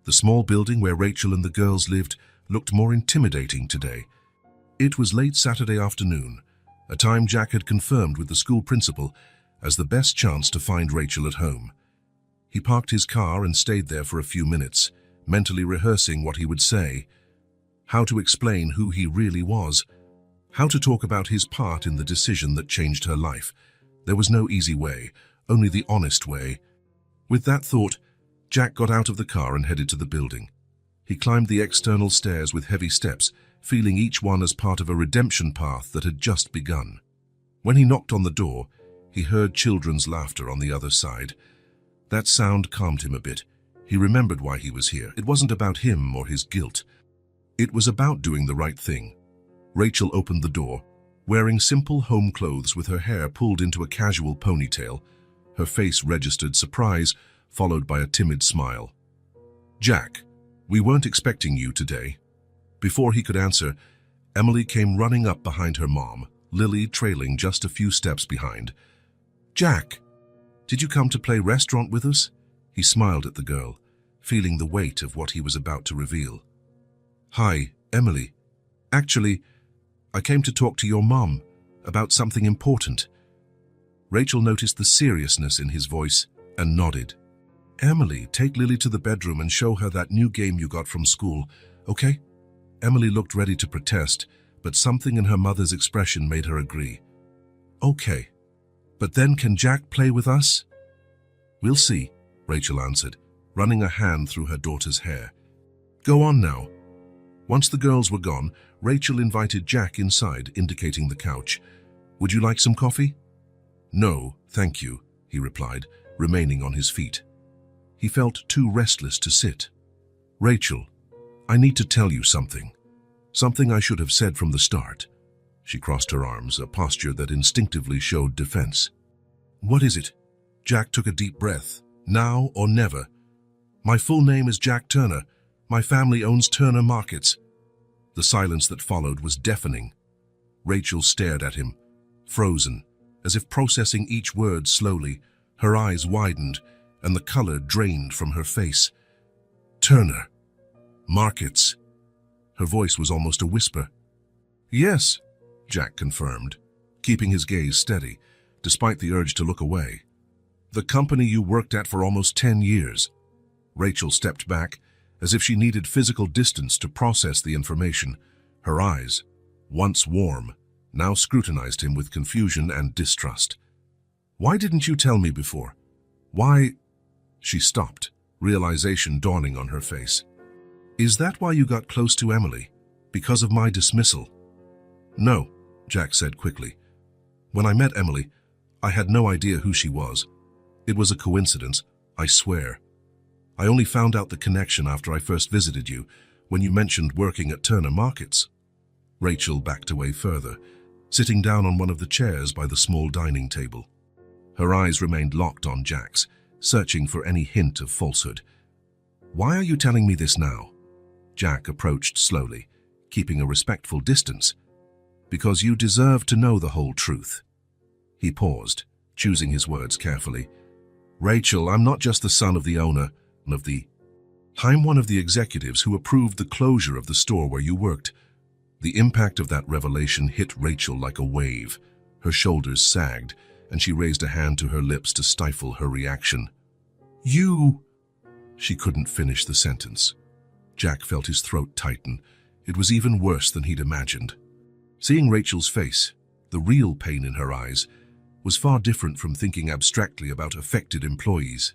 The small building where Rachel and the girls lived looked more intimidating today. It was late Saturday afternoon, a time Jack had confirmed with the school principal, as the best chance to find Rachel at home. He parked his car and stayed there for a few minutes, mentally rehearsing what he would say, how to explain who he really was, how to talk about his part in the decision that changed her life. There was no easy way, only the honest way. With that thought, Jack got out of the car and headed to the building. He climbed the external stairs with heavy steps, feeling each one as part of a redemption path that had just begun. When he knocked on the door, he heard children's laughter on the other side. That sound calmed him a bit. He remembered why he was here. It wasn't about him or his guilt. It was about doing the right thing. Rachel opened the door, wearing simple home clothes with her hair pulled into a casual ponytail. Her face registered surprise, followed by a timid smile. "Jack, we weren't expecting you today." Before he could answer, Emily came running up behind her mom, Lily trailing just a few steps behind. "Jack, did you come to play restaurant with us?" He smiled at the girl, feeling the weight of what he was about to reveal. "Hi, Emily. Actually, I came to talk to your mom about something important." Rachel noticed the seriousness in his voice and nodded. "Emily, take Lily to the bedroom and show her that new game you got from school, okay?" Emily looked ready to protest, but something in her mother's expression made her agree. "Okay, but then can Jack play with us?" "We'll see," Rachel answered, running a hand through her daughter's hair. "Go on now." Once the girls were gone, Rachel invited Jack inside, indicating the couch. "Would you like some coffee?" "No, thank you," he replied, remaining on his feet. He felt too restless to sit. "Rachel, I need to tell you something. Something I should have said from the start." She crossed her arms, a posture that instinctively showed defense. "What is it?" Jack took a deep breath. "Now or never. My full name is Jack Turner. My family owns Turner Markets." The silence that followed was deafening. Rachel stared at him, frozen, as if processing each word slowly. Her eyes widened, and the color drained from her face. "Turner Markets." Her voice was almost a whisper. "Yes," Jack confirmed, keeping his gaze steady, despite the urge to look away. "The company you worked at for almost 10 years. Rachel stepped back, as if she needed physical distance to process the information. Her eyes, once warm, now scrutinized him with confusion and distrust. "Why didn't you tell me before? Why—" She stopped, realization dawning on her face. "Is that why you got close to Emily? Because of my dismissal?" "No," Jack said quickly. "When I met Emily, I had no idea who she was. It was a coincidence, I swear. I only found out the connection after I first visited you, when you mentioned working at Turner Markets." Rachel backed away further, sitting down on one of the chairs by the small dining table. Her eyes remained locked on Jack's, searching for any hint of falsehood. "Why are you telling me this now?" Jack approached slowly, keeping a respectful distance. "Because you deserve to know the whole truth." He paused, choosing his words carefully. "Rachel, I'm not just the son of the owner, I'm one of the executives who approved the closure of the store where you worked." The impact of that revelation hit Rachel like a wave. Her shoulders sagged, and she raised a hand to her lips to stifle her reaction. "You—" She couldn't finish the sentence. Jack felt his throat tighten. It was even worse than he'd imagined. Seeing Rachel's face, the real pain in her eyes, was far different from thinking abstractly about affected employees.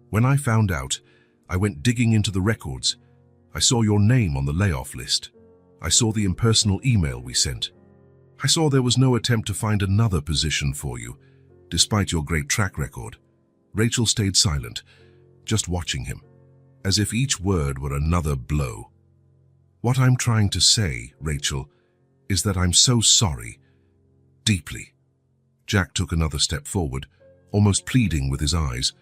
"When I found out, I went digging into the records. I saw your name on the layoff list. I saw the impersonal email we sent. I saw there was no attempt to find another position for you, despite your great track record." Rachel stayed silent, just watching him, as if each word were another blow. "What I'm trying to say, Rachel, is that I'm so sorry. Deeply." Jack took another step forward, almost pleading with his eyes.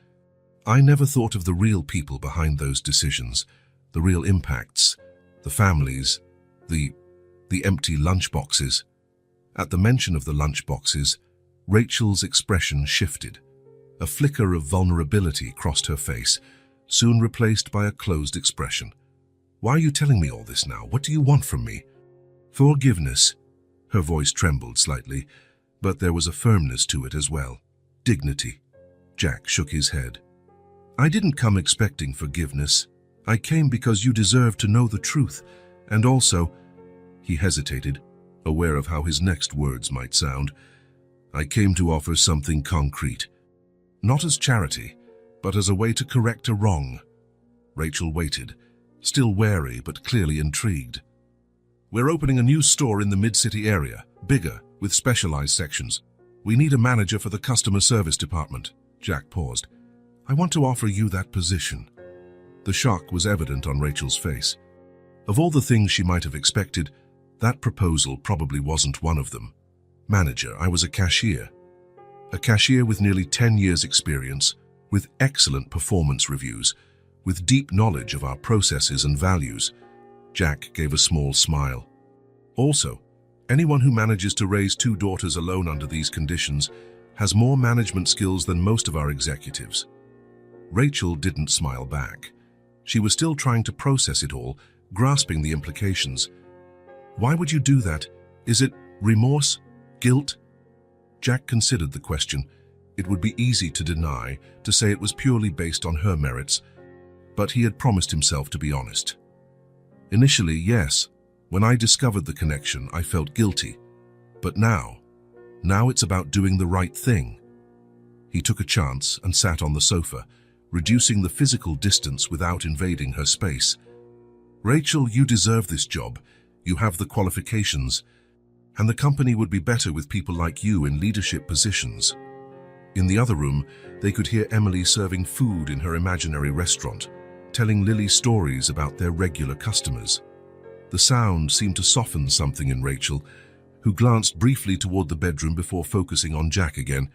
"I never thought of the real people behind those decisions, the real impacts, the families, the empty lunchboxes." At the mention of the lunchboxes, Rachel's expression shifted. A flicker of vulnerability crossed her face, soon replaced by a closed expression. "Why are you telling me all this now? What do you want from me?" "Forgiveness." Her voice trembled slightly, but there was a firmness to it as well. Dignity. Jack shook his head. I didn't come expecting forgiveness. I came because you deserve to know the truth, and also, he hesitated, aware of how his next words might sound. I came to offer something concrete. Not as charity, but as a way to correct a wrong. Rachel waited, still wary but clearly intrigued. We're opening a new store in the mid-city area, bigger, with specialized sections. We need a manager for the customer service department. Jack paused. I want to offer you that position. The shock was evident on Rachel's face. Of all the things she might have expected, that proposal probably wasn't one of them. Manager, I was a cashier. A cashier with nearly 10 years' experience, with excellent performance reviews, with deep knowledge of our processes and values. Jack gave a small smile. Also, anyone who manages to raise 2 daughters alone under these conditions has more management skills than most of our executives. Rachel didn't smile back. She was still trying to process it all, grasping the implications. Why would you do that? Is it remorse? Guilt? Jack considered the question. It would be easy to deny, to say it was purely based on her merits, but he had promised himself to be honest. Initially, yes. When I discovered the connection, I felt guilty. But now it's about doing the right thing. He took a chance and sat on the sofa, reducing the physical distance without invading her space. Rachel, you deserve this job. You have the qualifications, and the company would be better with people like you in leadership positions. In the other room, they could hear Emily serving food in her imaginary restaurant, telling Lily stories about their regular customers. The sound seemed to soften something in Rachel, who glanced briefly toward the bedroom before focusing on Jack again.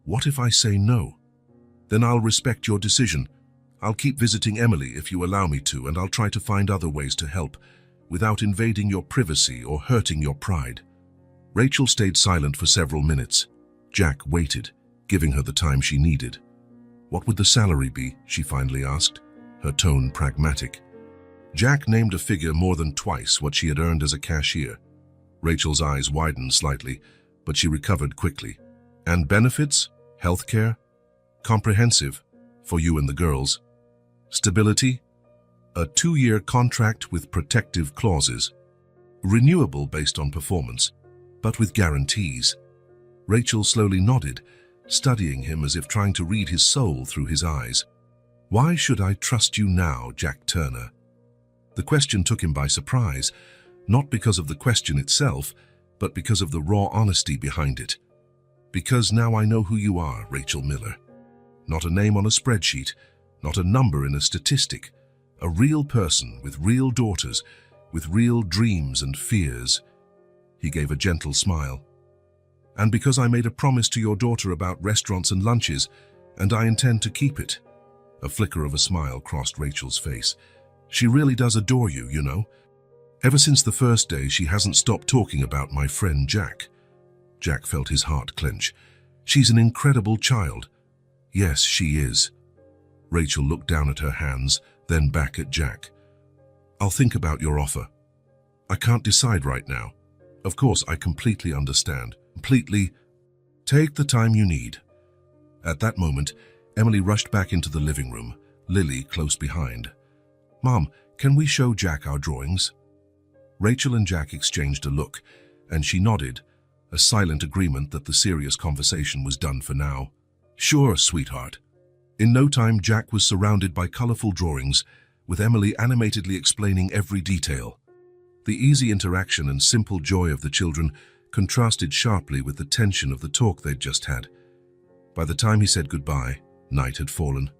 What if I say no? Then I'll respect your decision. I'll keep visiting Emily if you allow me to, and I'll try to find other ways to help, without invading your privacy or hurting your pride. Rachel stayed silent for several minutes. Jack waited, giving her the time she needed. What would the salary be? She finally asked, her tone pragmatic. Jack named a figure more than twice what she had earned as a cashier. Rachel's eyes widened slightly, but she recovered quickly. And benefits? Healthcare? Comprehensive, for you and the girls. Stability? A 2-year contract with protective clauses. Renewable based on performance, but with guarantees. Rachel slowly nodded, studying him as if trying to read his soul through his eyes. Why should I trust you now, Jack Turner? The question took him by surprise, not because of the question itself, but because of the raw honesty behind it. Because now I know who you are, Rachel Miller. Not a name on a spreadsheet, not a number in a statistic. A real person with real daughters, with real dreams and fears. He gave a gentle smile. And because I made a promise to your daughter about restaurants and lunches, and I intend to keep it. A flicker of a smile crossed Rachel's face. She really does adore you, you know. Ever since the first day, she hasn't stopped talking about my friend Jack. Jack felt his heart clench. She's an incredible child. Yes, she is. Rachel looked down at her hands, then back at Jack. I'll think about your offer. I can't decide right now. Of course, I completely understand. Completely. Take the time you need. At that moment, Emily rushed back into the living room, Lily close behind. Mom, can we show Jack our drawings? Rachel and Jack exchanged a look, and she nodded, a silent agreement that the serious conversation was done for now. Sure, sweetheart. In no time, Jack was surrounded by colorful drawings, with Emily animatedly explaining every detail. The easy interaction and simple joy of the children contrasted sharply with the tension of the talk they'd just had. By the time he said goodbye, night had fallen.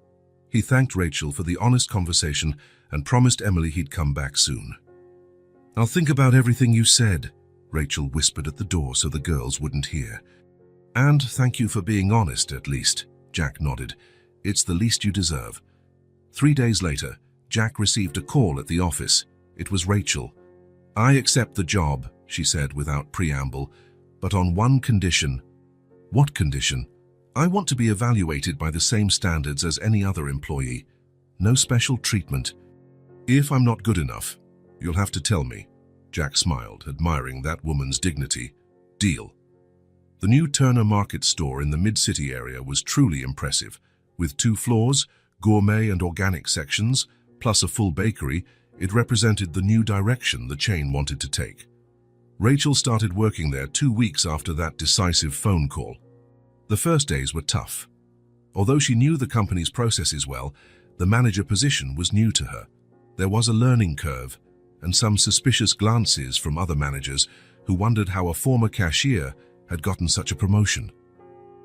He thanked Rachel for the honest conversation and promised Emily he'd come back soon. I'll think about everything you said, Rachel whispered at the door so the girls wouldn't hear. And thank you for being honest, at least, Jack nodded. It's the least you deserve. 3 days later, Jack received a call at the office. It was Rachel. I accept the job, she said without preamble, but on one condition. What condition? I want to be evaluated by the same standards as any other employee. No special treatment. If I'm not good enough, you'll have to tell me. Jack smiled, admiring that woman's dignity. Deal. The new Turner Market store in the mid-city area was truly impressive. With 2 floors, gourmet and organic sections, plus a full bakery, it represented the new direction the chain wanted to take. Rachel started working there 2 weeks after that decisive phone call. The first days were tough. Although she knew the company's processes well, the manager position was new to her. There was a learning curve, and some suspicious glances from other managers who wondered how a former cashier had gotten such a promotion.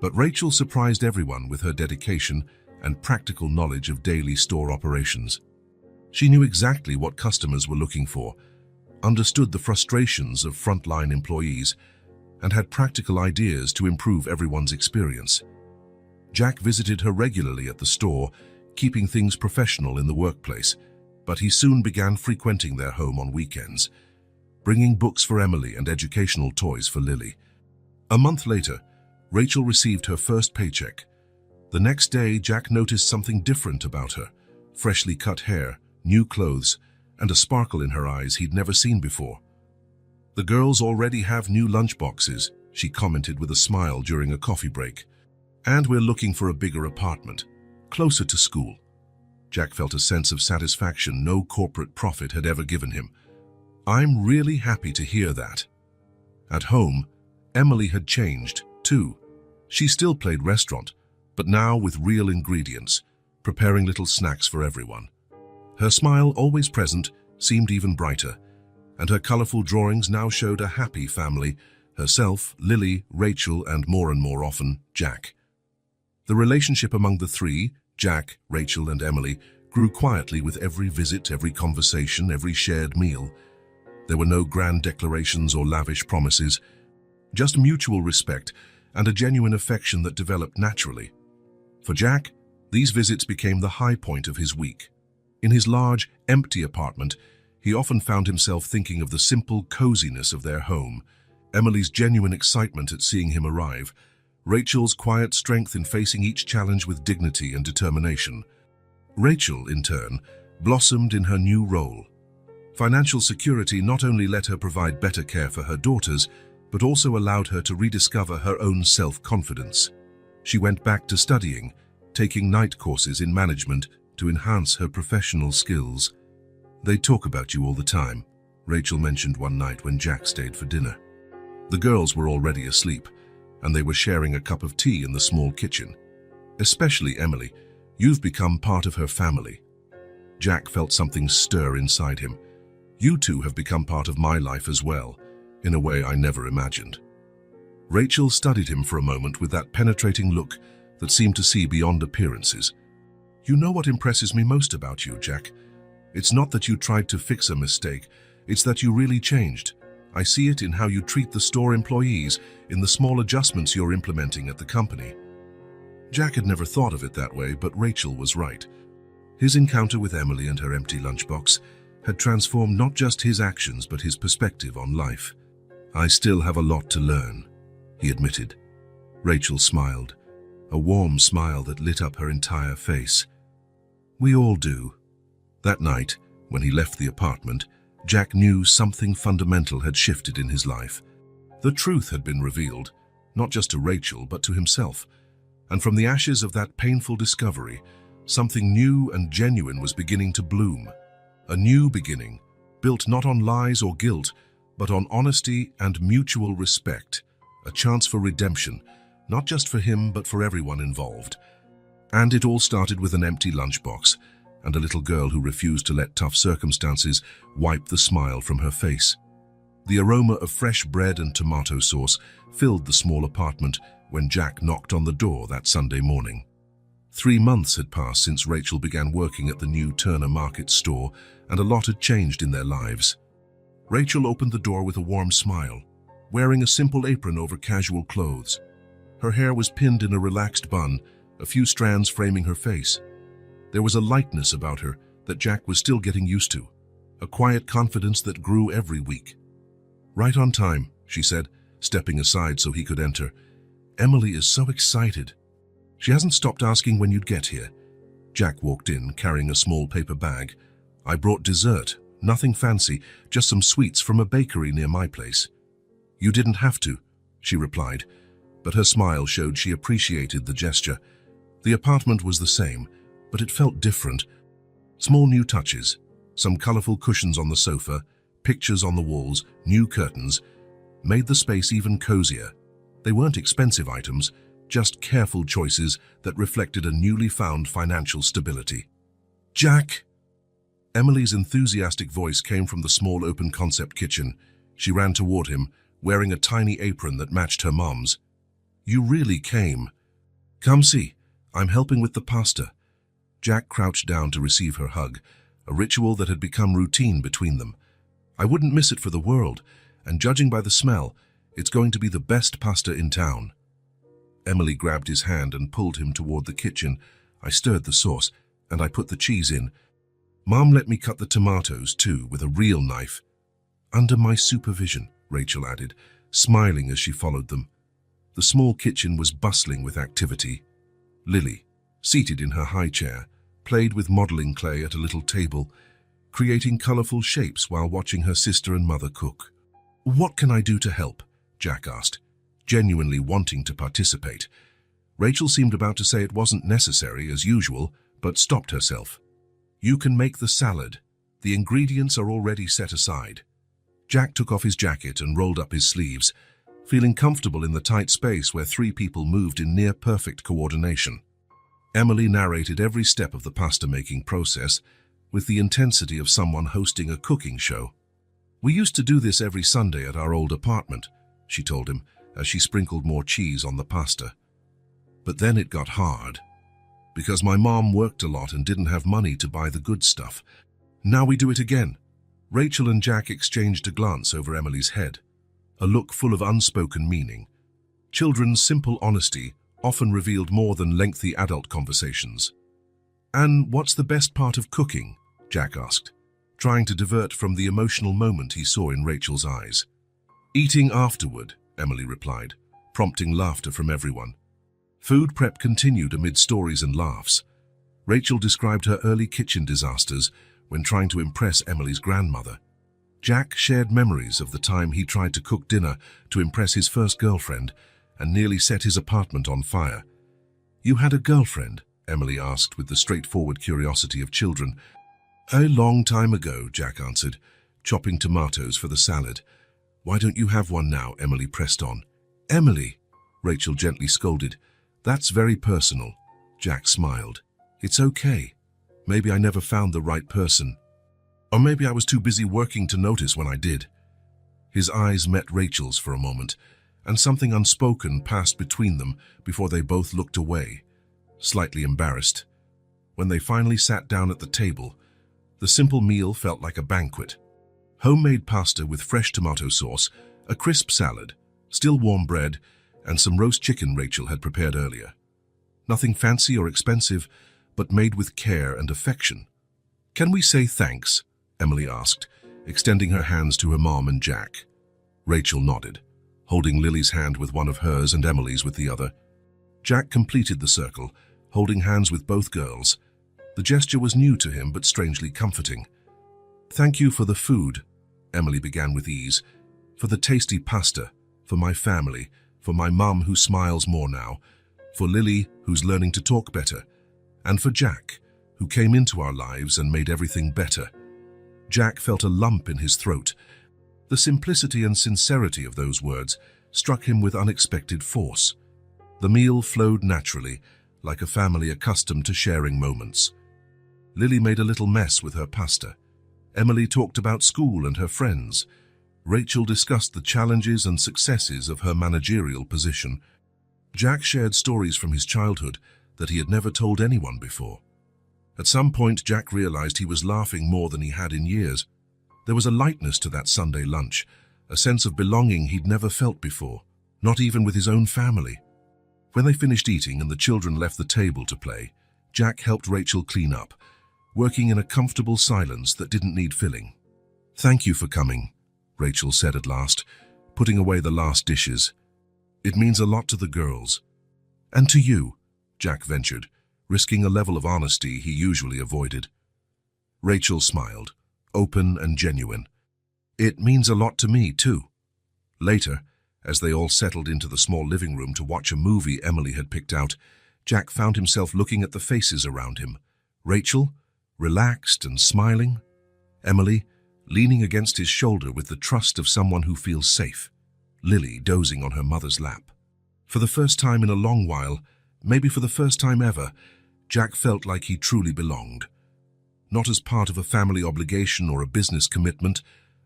But Rachel surprised everyone with her dedication and practical knowledge of daily store operations. She knew exactly what customers were looking for, understood the frustrations of frontline employees, and had practical ideas to improve everyone's experience. Jack visited her regularly at the store, keeping things professional in the workplace, but he soon began frequenting their home on weekends, bringing books for Emily and educational toys for Lily. A month later, Rachel received her first paycheck. The next day, Jack noticed something different about her: freshly cut hair, new clothes, and a sparkle in her eyes he'd never seen before. "The girls already have new lunchboxes," she commented with a smile during a coffee break. "And we're looking for a bigger apartment, closer to school." Jack felt a sense of satisfaction no corporate profit had ever given him. "I'm really happy to hear that." At home, Emily had changed, too. She still played restaurant, but now with real ingredients, preparing little snacks for everyone. Her smile, always present, seemed even brighter, and her colorful drawings now showed a happy family: herself, Lily, Rachel, and more often, Jack. The relationship among the three, Jack, Rachel, and Emily, grew quietly with every visit, every conversation, every shared meal. There were no grand declarations or lavish promises, just mutual respect and a genuine affection that developed naturally. For Jack, these visits became the high point of his week. In his large, empty apartment, he often found himself thinking of the simple coziness of their home, Emily's genuine excitement at seeing him arrive, Rachel's quiet strength in facing each challenge with dignity and determination. Rachel, in turn, blossomed in her new role. Financial security not only let her provide better care for her daughters, but also allowed her to rediscover her own self-confidence. She went back to studying, taking night courses in management to enhance her professional skills. "They talk about you all the time," Rachel mentioned one night when Jack stayed for dinner. The girls were already asleep, and they were sharing a cup of tea in the small kitchen. "Especially Emily. You've become part of her family." Jack felt something stir inside him. "You two have become part of my life as well, in a way I never imagined." Rachel studied him for a moment with that penetrating look that seemed to see beyond appearances. "You know what impresses me most about you, Jack? It's not that you tried to fix a mistake, it's that you really changed. I see it in how you treat the store employees, in the small adjustments you're implementing at the company." Jack had never thought of it that way, but Rachel was right. His encounter with Emily and her empty lunchbox had transformed not just his actions but his perspective on life. "I still have a lot to learn," he admitted. Rachel smiled, a warm smile that lit up her entire face. "We all do." That night, when he left the apartment, Jack knew something fundamental had shifted in his life. The truth had been revealed, not just to Rachel but to himself. And from the ashes of that painful discovery, something new and genuine was beginning to bloom. A new beginning, built not on lies or guilt, but on honesty and mutual respect. A chance for redemption, not just for him but for everyone involved. And it all started with an empty lunchbox and a little girl who refused to let tough circumstances wipe the smile from her face. The aroma of fresh bread and tomato sauce filled the small apartment when Jack knocked on the door that Sunday morning. 3 months had passed since Rachel began working at the new Turner Market store, and a lot had changed in their lives. Rachel opened the door with a warm smile, wearing a simple apron over casual clothes. Her hair was pinned in a relaxed bun, a few strands framing her face. There was a lightness about her that Jack was still getting used to, a quiet confidence that grew every week. "Right on time," she said, stepping aside so he could enter. "Emily is so excited. She hasn't stopped asking when you'd get here." Jack walked in, carrying a small paper bag. "I brought dessert, nothing fancy, just some sweets from a bakery near my place." "You didn't have to," she replied, but her smile showed she appreciated the gesture. The apartment was the same, but it felt different. Small new touches, some colorful cushions on the sofa, pictures on the walls, new curtains, made the space even cozier. They weren't expensive items, just careful choices that reflected a newly found financial stability. "Jack!" Emily's enthusiastic voice came from the small open-concept kitchen. She ran toward him, wearing a tiny apron that matched her mom's. "You really came. Come see, I'm helping with the pasta." Jack crouched down to receive her hug, a ritual that had become routine between them. "I wouldn't miss it for the world, and judging by the smell, it's going to be the best pasta in town." Emily grabbed his hand and pulled him toward the kitchen. I stirred the sauce, and I put the cheese in. Mom let me cut the tomatoes, too, with a real knife. "Under my supervision," Rachel added, smiling as she followed them. The small kitchen was bustling with activity. Lily, seated in her high chair, played with modeling clay at a little table, creating colorful shapes while watching her sister and mother cook. "What can I do to help?" Jack asked, genuinely wanting to participate. Rachel seemed about to say it wasn't necessary, as usual, but stopped herself. "You can make the salad. The ingredients are already set aside." Jack took off his jacket and rolled up his sleeves, feeling comfortable in the tight space where three people moved in near-perfect coordination. Emily narrated every step of the pasta-making process with the intensity of someone hosting a cooking show. "We used to do this every Sunday at our old apartment," she told him as she sprinkled more cheese on the pasta. "But then it got hard, because my mom worked a lot and didn't have money to buy the good stuff. Now we do it again." Rachel and Jack exchanged a glance over Emily's head, a look full of unspoken meaning. Children's simple honesty often revealed more than lengthy adult conversations. "And what's the best part of cooking?" Jack asked, trying to divert from the emotional moment he saw in Rachel's eyes. "Eating afterward," Emily replied, prompting laughter from everyone. Food prep continued amid stories and laughs. Rachel described her early kitchen disasters when trying to impress Emily's grandmother. Jack shared memories of the time he tried to cook dinner to impress his first girlfriend and nearly set his apartment on fire. "You had a girlfriend?" Emily asked with the straightforward curiosity of children. "A long time ago," Jack answered, chopping tomatoes for the salad. "Why don't you have one now?" Emily pressed on. "Emily," Rachel gently scolded. "That's very personal." Jack smiled. "It's okay. Maybe I never found the right person. Or maybe I was too busy working to notice when I did." His eyes met Rachel's for a moment, and something unspoken passed between them before they both looked away, slightly embarrassed. When they finally sat down at the table, the simple meal felt like a banquet. Homemade pasta with fresh tomato sauce, a crisp salad, still warm bread, and some roast chicken Rachel had prepared earlier. Nothing fancy or expensive, but made with care and affection. "Can we say thanks?" Emily asked, extending her hands to her mom and Jack. Rachel nodded, holding Lily's hand with one of hers and Emily's with the other. Jack completed the circle, holding hands with both girls. The gesture was new to him, but strangely comforting. "Thank you for the food," Emily began with ease, "for the tasty pasta, for my family, for my mum who smiles more now, for Lily who's learning to talk better, and for Jack, who came into our lives and made everything better." Jack felt a lump in his throat. The simplicity and sincerity of those words struck him with unexpected force. The meal flowed naturally, like a family accustomed to sharing moments. Lily made a little mess with her pasta. Emily talked about school and her friends. Rachel discussed the challenges and successes of her managerial position. Jack shared stories from his childhood that he had never told anyone before. At some point, Jack realized he was laughing more than he had in years. There was a lightness to that Sunday lunch, a sense of belonging he'd never felt before, not even with his own family. When they finished eating and the children left the table to play, Jack helped Rachel clean up, working in a comfortable silence that didn't need filling. "Thank you for coming," Rachel said at last, putting away the last dishes. "It means a lot to the girls." "And to you," Jack ventured, risking a level of honesty he usually avoided. Rachel smiled, open and genuine. "It means a lot to me, too." Later, As they all settled into the small living room to watch a movie Emily had picked out, Jack found himself looking at the faces around him. Rachel, relaxed and smiling. Emily, leaning against his shoulder with the trust of someone who feels safe. Lily, dozing on her mother's lap. For the first time in a long while, maybe for the first time ever, Jack felt like he truly belonged. Not as part of a family obligation or a business commitment,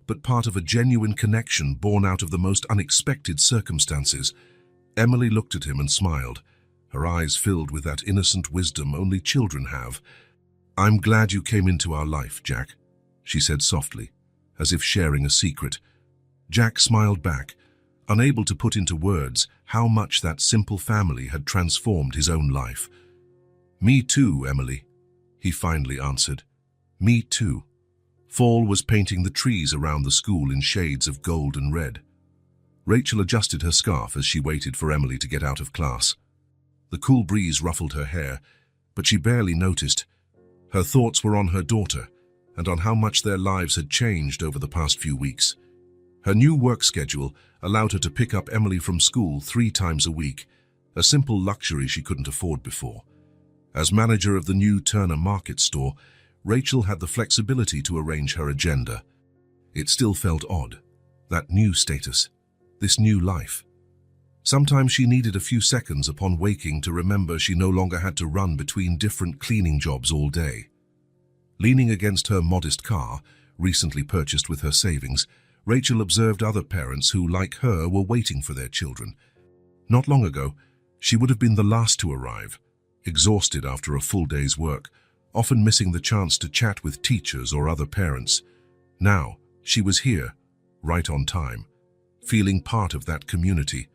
but part of a genuine connection born out of the most unexpected circumstances. Emily looked at him and smiled, her eyes filled with that innocent wisdom only children have. "I'm glad you came into our life, Jack," she said softly, as if sharing a secret. Jack smiled back, unable to put into words how much that simple family had transformed his own life. "Me too, Emily," he finally answered. "Me too." Fall was painting the trees around the school in shades of gold and red. Rachel adjusted her scarf as she waited for Emily to get out of class. The cool breeze ruffled her hair, but she barely noticed. Her thoughts were on her daughter and on how much their lives had changed over the past few weeks. Her new work schedule allowed her to pick up Emily from school 3 times a week, a simple luxury she couldn't afford before. As manager of the new Turner Market store, Rachel had the flexibility to arrange her agenda. It still felt odd, that new status, this new life. Sometimes she needed a few seconds upon waking to remember she no longer had to run between different cleaning jobs all day. Leaning against her modest car, recently purchased with her savings, Rachel observed other parents who, like her, were waiting for their children. Not long ago, she would have been the last to arrive, exhausted after a full day's work, often missing the chance to chat with teachers or other parents. Now, she was here, right on time, feeling part of that community.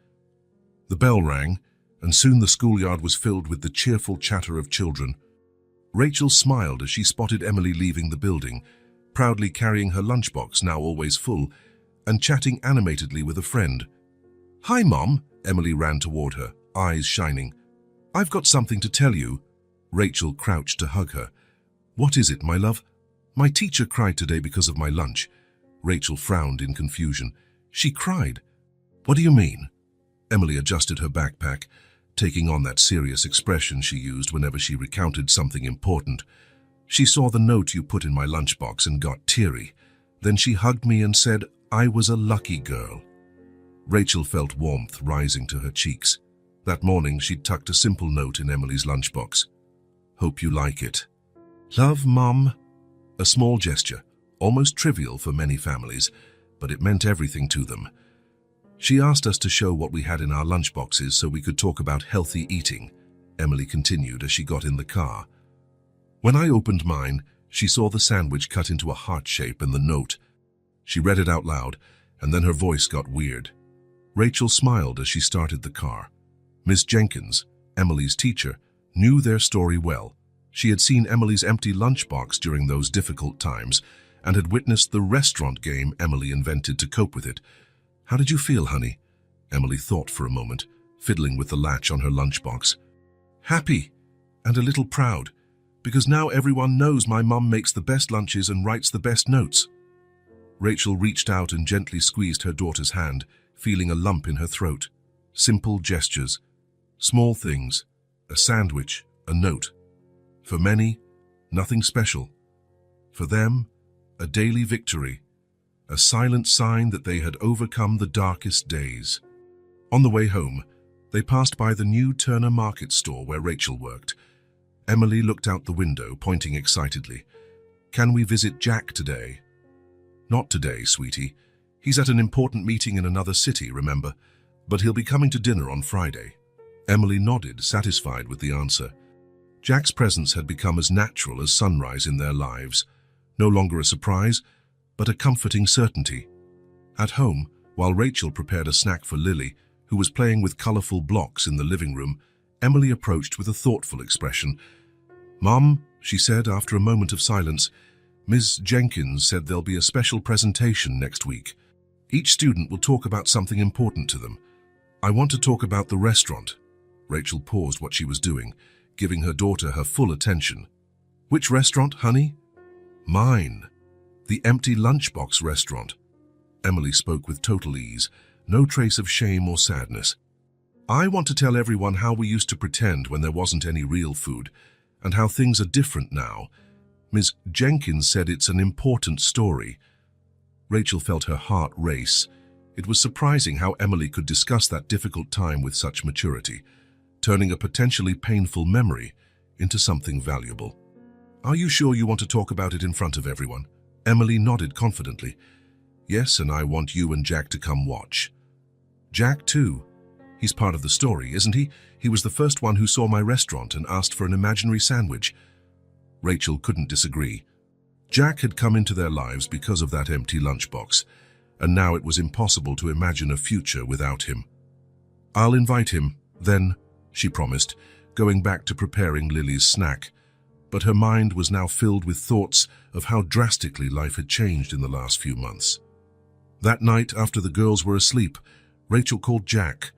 The bell rang, and soon the schoolyard was filled with the cheerful chatter of children. Rachel smiled as she spotted Emily leaving the building, proudly carrying her lunchbox, now always full, and chatting animatedly with a friend. "Hi, Mom," Emily ran toward her, eyes shining. "I've got something to tell you." Rachel crouched to hug her. "What is it, my love?" "My teacher cried today because of my lunch." Rachel frowned in confusion. "She cried? What do you mean?" Emily adjusted her backpack, taking on that serious expression she used whenever she recounted something important. "She saw the note you put in my lunchbox and got teary. Then she hugged me and said I was a lucky girl." Rachel felt warmth rising to her cheeks. That morning, she'd tucked a simple note in Emily's lunchbox. "Hope you like it. Love, Mom." A small gesture, almost trivial for many families, but it meant everything to them. "She asked us to show what we had in our lunchboxes so we could talk about healthy eating," Emily continued as she got in the car. "When I opened mine, she saw the sandwich cut into a heart shape and the note. She read it out loud, and then her voice got weird." Rachel smiled as she started the car. Miss Jenkins, Emily's teacher, knew their story well. She had seen Emily's empty lunchbox during those difficult times and had witnessed the restaurant game Emily invented to cope with it. "How did you feel, honey?" Emily thought for a moment, fiddling with the latch on her lunchbox. "Happy and a little proud, because now everyone knows my mum makes the best lunches and writes the best notes." Rachel reached out and gently squeezed her daughter's hand, feeling a lump in her throat. Simple gestures, small things, a sandwich, a note. For many, nothing special. For them, a daily victory, a silent sign that they had overcome the darkest days. On the way home, they passed by the new Turner Market store where Rachel worked. Emily looked out the window, pointing excitedly. "Can we visit Jack today?" "Not today, sweetie. He's at an important meeting in another city, remember? But he'll be coming to dinner on Friday." Emily nodded, satisfied with the answer. Jack's presence had become as natural as sunrise in their lives, no longer a surprise, but a comforting certainty. At home, while Rachel prepared a snack for Lily, who was playing with colorful blocks in the living room, Emily approached with a thoughtful expression. "Mom," she said after a moment of silence, "Ms. Jenkins said there'll be a special presentation next week. Each student will talk about something important to them. I want to talk about the restaurant." Rachel paused what she was doing, giving her daughter her full attention. "Which restaurant, honey?" "Mine. The empty lunchbox restaurant." Emily spoke with total ease, no trace of shame or sadness. I want to tell everyone how we used to pretend when there wasn't any real food, and how things are different now. Ms. Jenkins said it's an important story. Rachel felt her heart race. It was surprising how Emily could discuss that difficult time with such maturity, turning a potentially painful memory into something valuable. Are you sure you want to talk about it in front of everyone? Emily nodded confidently. Yes, and I want you and Jack to come watch. Jack too. He's part of the story, isn't he? He was the first one who saw my restaurant and asked for an imaginary sandwich. Rachel couldn't disagree. Jack had come into their lives because of that empty lunchbox, and now it was impossible to imagine a future without him. I'll invite him, then, she promised, going back to preparing Lily's snack. But her mind was now filled with thoughts of how drastically life had changed in the last few months. That night, after the girls were asleep, Rachel called Jack.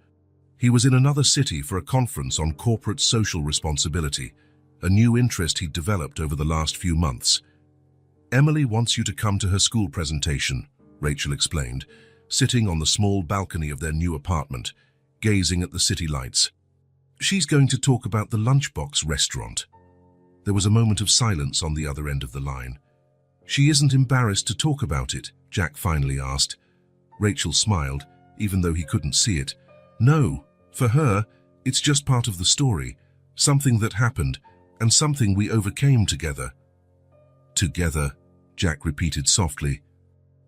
He was in another city for a conference on corporate social responsibility, a new interest he'd developed over the last few months. Emily wants you to come to her school presentation, Rachel explained, sitting on the small balcony of their new apartment, gazing at the city lights. She's going to talk about the Lunchbox restaurant. There was a moment of silence on the other end of the line. She isn't embarrassed to talk about it, Jack finally asked. Rachel smiled, even though he couldn't see it. No, for her, it's just part of the story, something that happened, and something we overcame together. Together, Jack repeated softly.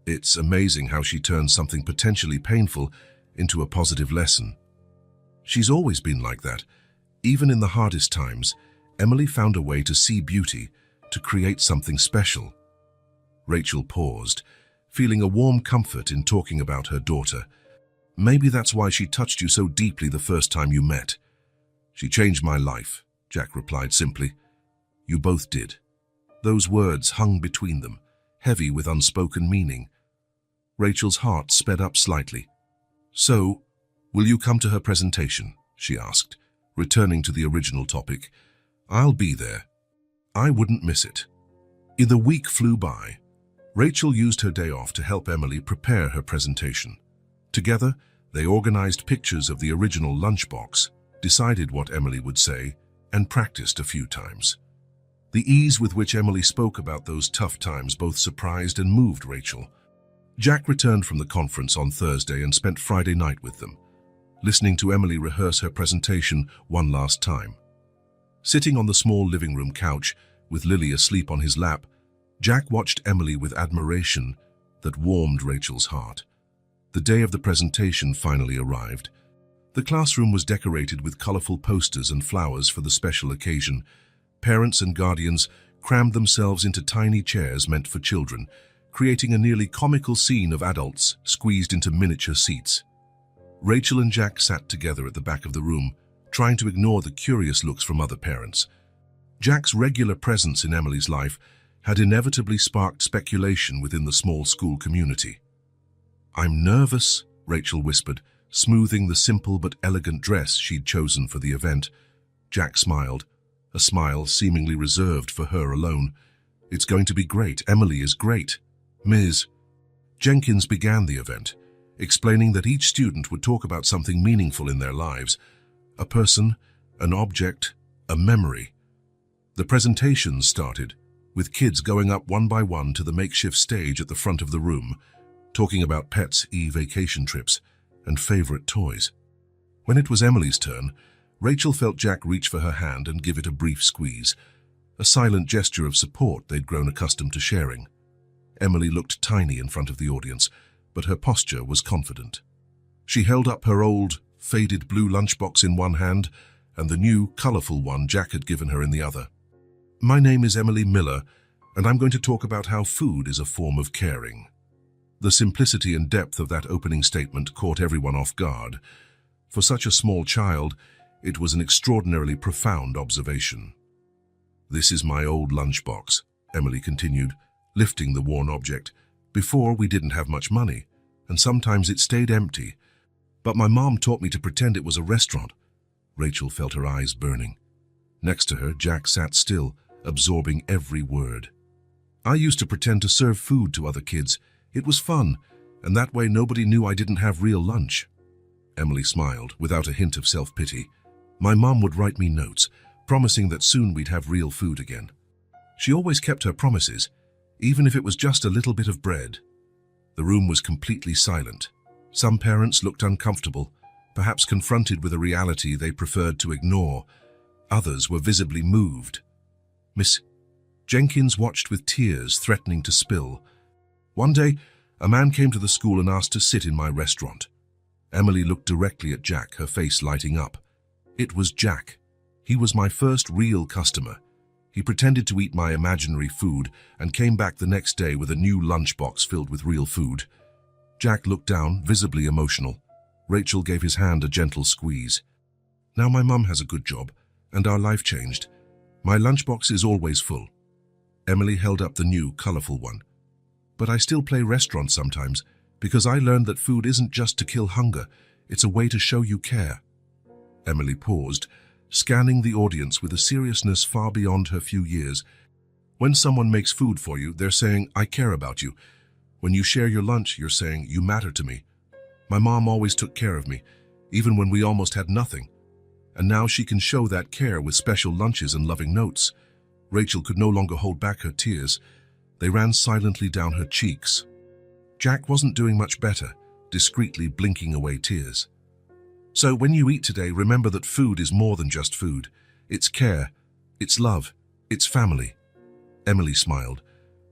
It's amazing how she turned something potentially painful into a positive lesson. She's always been like that. Even in the hardest times, Emily found a way to see beauty, to create something special. Rachel paused, feeling a warm comfort in talking about her daughter. Maybe that's why she touched you so deeply the first time you met. She changed my life, Jack replied simply. You both did. Those words hung between them, heavy with unspoken meaning. Rachel's heart sped up slightly. So, will you come to her presentation? She asked, returning to the original topic. I'll be there. I wouldn't miss it. The week flew by. Rachel used her day off to help Emily prepare her presentation. Together, they organized pictures of the original lunchbox, decided what Emily would say, and practiced a few times. The ease with which Emily spoke about those tough times both surprised and moved Rachel. Jack returned from the conference on Thursday and spent Friday night with them, listening to Emily rehearse her presentation one last time. Sitting on the small living room couch, with Lily asleep on his lap, Jack watched Emily with admiration that warmed Rachel's heart. The day of the presentation finally arrived. The classroom was decorated with colorful posters and flowers for the special occasion. Parents and guardians crammed themselves into tiny chairs meant for children, creating a nearly comical scene of adults squeezed into miniature seats. Rachel and Jack sat together at the back of the room, trying to ignore the curious looks from other parents. Jack's regular presence in Emily's life had inevitably sparked speculation within the small school community. I'm nervous, Rachel whispered, smoothing the simple but elegant dress she'd chosen for the event. Jack smiled, a smile seemingly reserved for her alone. It's going to be great. Emily is great. Ms. Jenkins began the event, explaining that each student would talk about something meaningful in their lives, a person, an object, a memory. The presentations started, with kids going up one by one to the makeshift stage at the front of the room, talking about pets, vacation trips, and favorite toys. When it was Emily's turn, Rachel felt Jack reach for her hand and give it a brief squeeze, a silent gesture of support they'd grown accustomed to sharing. Emily looked tiny in front of the audience, but her posture was confident. She held up her old, faded blue lunchbox in one hand and the new, colorful one Jack had given her in the other. My name is Emily Miller, and I'm going to talk about how food is a form of caring. The simplicity and depth of that opening statement caught everyone off guard. For such a small child, it was an extraordinarily profound observation. This is my old lunchbox, Emily continued, lifting the worn object. Before, we didn't have much money, and sometimes it stayed empty. But my mom taught me to pretend it was a restaurant. Rachel felt her eyes burning. Next to her, Jack sat still, absorbing every word. I used to pretend to serve food to other kids. It was fun, and that way nobody knew I didn't have real lunch. Emily smiled, without a hint of self-pity. My mom would write me notes, promising that soon we'd have real food again. She always kept her promises, even if it was just a little bit of bread. The room was completely silent. Some parents looked uncomfortable, perhaps confronted with a reality they preferred to ignore. Others were visibly moved. Miss Jenkins watched with tears threatening to spill. One day, a man came to the school and asked to sit in my restaurant. Emily looked directly at Jack, her face lighting up. It was Jack. He was my first real customer. He pretended to eat my imaginary food and came back the next day with a new lunchbox filled with real food. Jack looked down, visibly emotional. Rachel gave his hand a gentle squeeze. Now my mum has a good job, and our life changed. My lunchbox is always full. Emily held up the new, colorful one. But I still play restaurant sometimes, because I learned that food isn't just to kill hunger, it's a way to show you care. Emily paused, scanning the audience with a seriousness far beyond her few years. When someone makes food for you, they're saying, I care about you. When you share your lunch, you're saying, you matter to me. My mom always took care of me, even when we almost had nothing. And now she can show that care with special lunches and loving notes. Rachel could no longer hold back her tears. They ran silently down her cheeks. Jack wasn't doing much better, discreetly blinking away tears. So when you eat today, remember that food is more than just food. It's care, it's love, it's family. Emily smiled,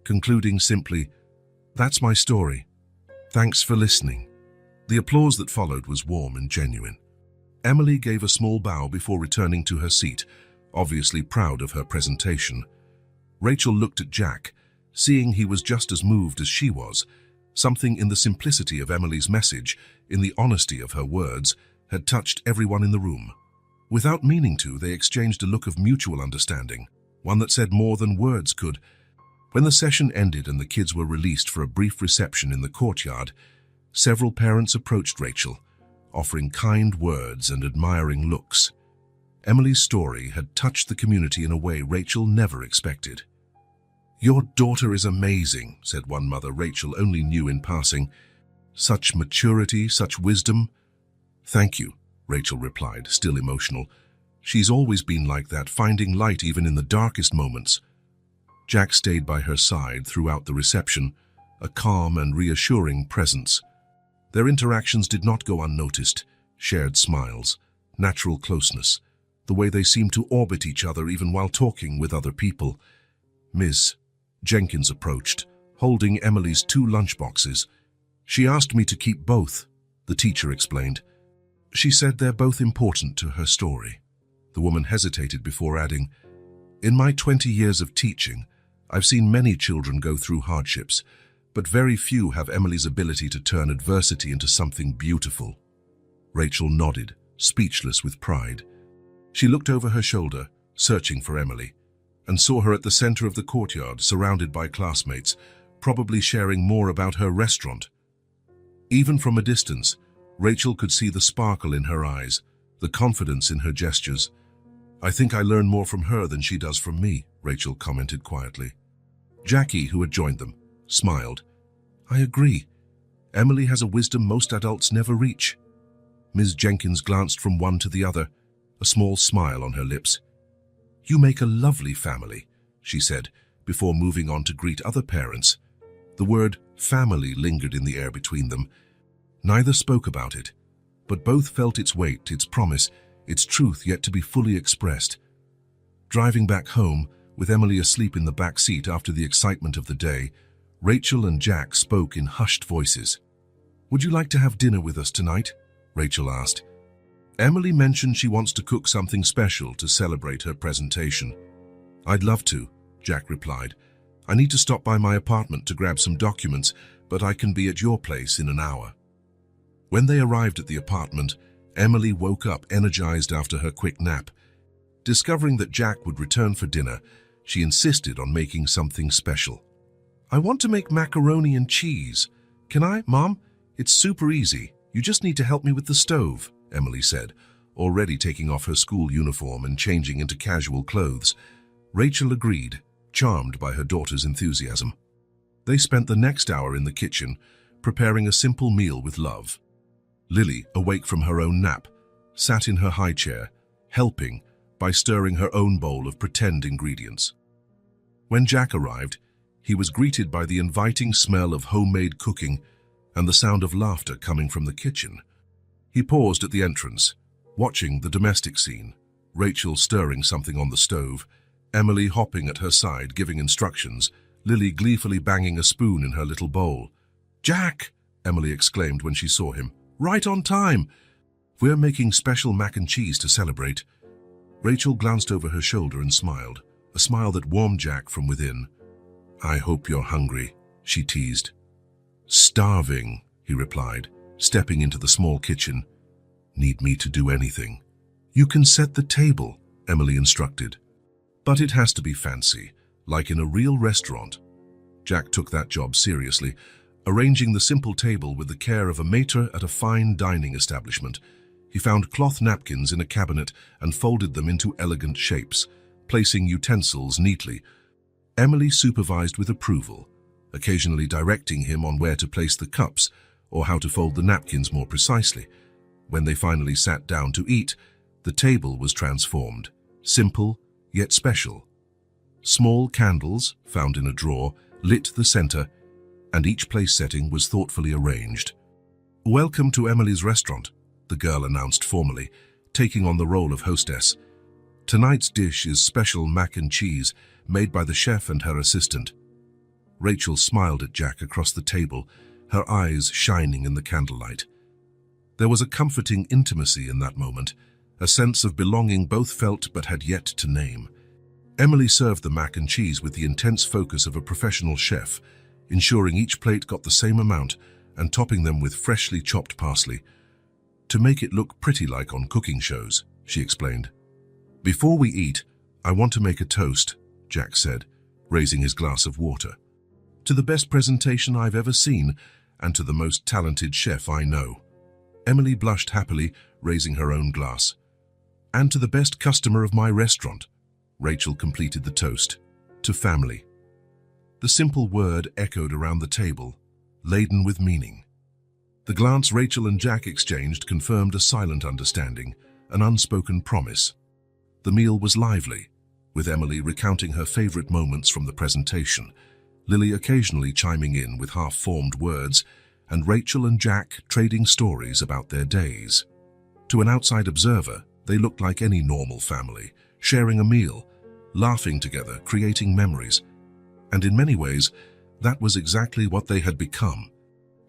concluding simply, that's my story. Thanks for listening. The applause that followed was warm and genuine. Emily gave a small bow before returning to her seat, obviously proud of her presentation. Rachel looked at Jack, seeing he was just as moved as she was. Something in the simplicity of Emily's message, in the honesty of her words, had touched everyone in the room. Without meaning to, they exchanged a look of mutual understanding, one that said more than words could. When the session ended and the kids were released for a brief reception in the courtyard, several parents approached Rachel, offering kind words and admiring looks. Emily's story had touched the community in a way Rachel never expected. Your daughter is amazing, said one mother Rachel only knew in passing. Such maturity, such wisdom. Thank you, Rachel replied, still emotional. She's always been like that, finding light even in the darkest moments. Jack stayed by her side throughout the reception, a calm and reassuring presence. Their interactions did not go unnoticed, shared smiles, natural closeness, the way they seemed to orbit each other even while talking with other people. Ms. Jenkins approached, holding Emily's 2 lunchboxes. She asked me to keep both, the teacher explained. She said they're both important to her story. The woman hesitated before adding, in my 20 years of teaching, I've seen many children go through hardships, but very few have Emily's ability to turn adversity into something beautiful. Rachel nodded, speechless with pride. She looked over her shoulder, searching for Emily, and saw her at the center of the courtyard, surrounded by classmates, probably sharing more about her restaurant. Even from a distance, Rachel could see the sparkle in her eyes, the confidence in her gestures. I think I learn more from her than she does from me, Rachel commented quietly. Jackie, who had joined them, smiled. I agree. Emily has a wisdom most adults never reach. Ms. Jenkins glanced from one to the other, a small smile on her lips. You make a lovely family, she said, before moving on to greet other parents. The word family lingered in the air between them. Neither spoke about it, but both felt its weight, its promise, its truth yet to be fully expressed. Driving back home, with Emily asleep in the back seat after the excitement of the day, Rachel and Jack spoke in hushed voices. Would you like to have dinner with us tonight? Rachel asked. Emily mentioned she wants to cook something special to celebrate her presentation. I'd love to, Jack replied. I need to stop by my apartment to grab some documents, but I can be at your place in an hour. When they arrived at the apartment, Emily woke up energized after her quick nap. Discovering that Jack would return for dinner, she insisted on making something special. I want to make macaroni and cheese. Can I, Mom? It's super easy. You just need to help me with the stove, Emily said, already taking off her school uniform and changing into casual clothes. Rachel agreed, charmed by her daughter's enthusiasm. They spent the next hour in the kitchen, preparing a simple meal with love. Lily, awake from her own nap, sat in her high chair, helping by stirring her own bowl of pretend ingredients. When Jack arrived, he was greeted by the inviting smell of homemade cooking and the sound of laughter coming from the kitchen. He paused at the entrance, watching the domestic scene, Rachel stirring something on the stove, Emily hopping at her side giving instructions, Lily gleefully banging a spoon in her little bowl. "Jack!" Emily exclaimed when she saw him. "Right on time! We're making special mac and cheese to celebrate." Rachel glanced over her shoulder and smiled, a smile that warmed Jack from within. "I hope you're hungry," she teased. "Starving," he replied, stepping into the small kitchen. "Need me to do anything?" "You can set the table," Emily instructed. "But it has to be fancy, like in a real restaurant." Jack took that job seriously, arranging the simple table with the care of a maître at a fine dining establishment. He found cloth napkins in a cabinet and folded them into elegant shapes, placing utensils neatly. Emily supervised with approval, occasionally directing him on where to place the cups or how to fold the napkins more precisely. When they finally sat down to eat, the table was transformed, simple yet special. Small candles, found in a drawer, lit the center, and each place setting was thoughtfully arranged. "Welcome to Emily's restaurant," the girl announced formally, taking on the role of hostess. "Tonight's dish is special mac and cheese, made by the chef and her assistant." Rachel smiled at Jack across the table, her eyes shining in the candlelight. There was a comforting intimacy in that moment, a sense of belonging both felt but had yet to name. Emily served the mac and cheese with the intense focus of a professional chef, ensuring each plate got the same amount and topping them with freshly chopped parsley. "To make it look pretty like on cooking shows," she explained. "Before we eat, I want to make a toast," Jack said, raising his glass of water. "To the best presentation I've ever seen, and to the most talented chef I know." Emily blushed happily, raising her own glass. "And to the best customer of my restaurant." Rachel completed the toast. "To family." The simple word echoed around the table, laden with meaning. The glance Rachel and Jack exchanged confirmed a silent understanding, an unspoken promise. The meal was lively, with Emily recounting her favorite moments from the presentation, Lily occasionally chiming in with half-formed words, and Rachel and Jack trading stories about their days. To an outside observer, they looked like any normal family, sharing a meal, laughing together, creating memories. And in many ways, that was exactly what they had become.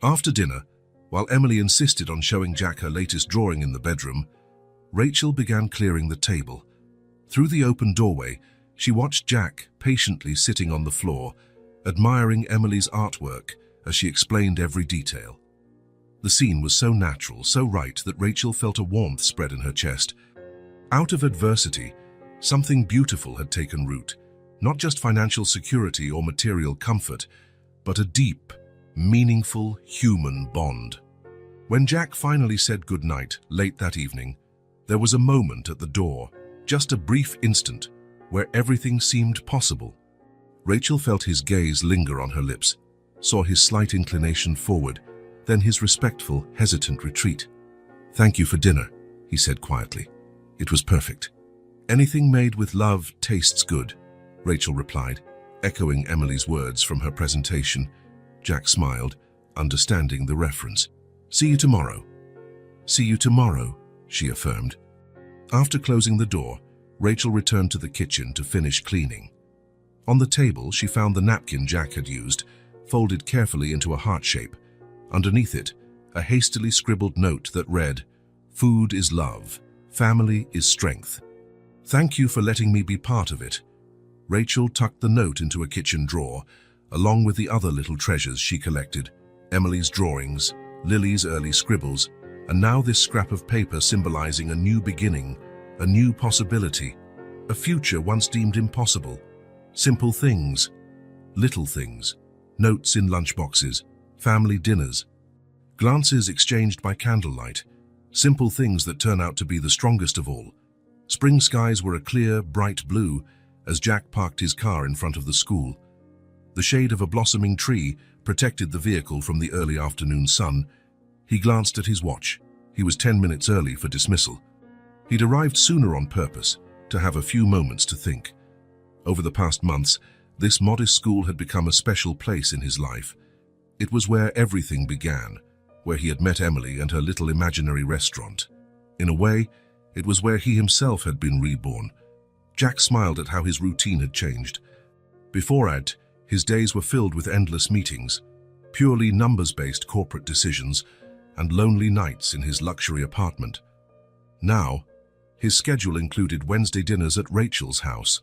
After dinner, while Emily insisted on showing Jack her latest drawing in the bedroom, Rachel began clearing the table. Through the open doorway, she watched Jack patiently sitting on the floor, admiring Emily's artwork as she explained every detail. The scene was so natural, so right, that Rachel felt a warmth spread in her chest. Out of adversity, something beautiful had taken root, not just financial security or material comfort, but a deep, meaningful human bond. When Jack finally said goodnight late that evening, there was a moment at the door, just a brief instant, where everything seemed possible. Rachel felt his gaze linger on her lips, saw his slight inclination forward, then his respectful, hesitant retreat. "Thank you for dinner," he said quietly. "It was perfect." "Anything made with love tastes good," Rachel replied, echoing Emily's words from her presentation. Jack smiled, understanding the reference. "See you tomorrow." "See you tomorrow," she affirmed. After closing the door, Rachel returned to the kitchen to finish cleaning. On the table, she found the napkin Jack had used, folded carefully into a heart shape. Underneath it, a hastily scribbled note that read, "Food is love, family is strength. Thank you for letting me be part of it." Rachel tucked the note into a kitchen drawer, along with the other little treasures she collected, Emily's drawings, Lily's early scribbles, and now this scrap of paper symbolizing a new beginning, a new possibility, a future once deemed impossible. Simple things, little things, notes in lunchboxes, family dinners, glances exchanged by candlelight, simple things that turn out to be the strongest of all. Spring skies were a clear, bright blue as Jack parked his car in front of the school. The shade of a blossoming tree protected the vehicle from the early afternoon sun. He glanced at his watch. He was 10 minutes early for dismissal. He'd arrived sooner on purpose, to have a few moments to think. Over the past months, this modest school had become a special place in his life. It was where everything began, where he had met Emily and her little imaginary restaurant. In a way, it was where he himself had been reborn. Jack smiled at how his routine had changed. Beforehand, his days were filled with endless meetings, purely numbers-based corporate decisions, and lonely nights in his luxury apartment. Now, his schedule included Wednesday dinners at Rachel's house,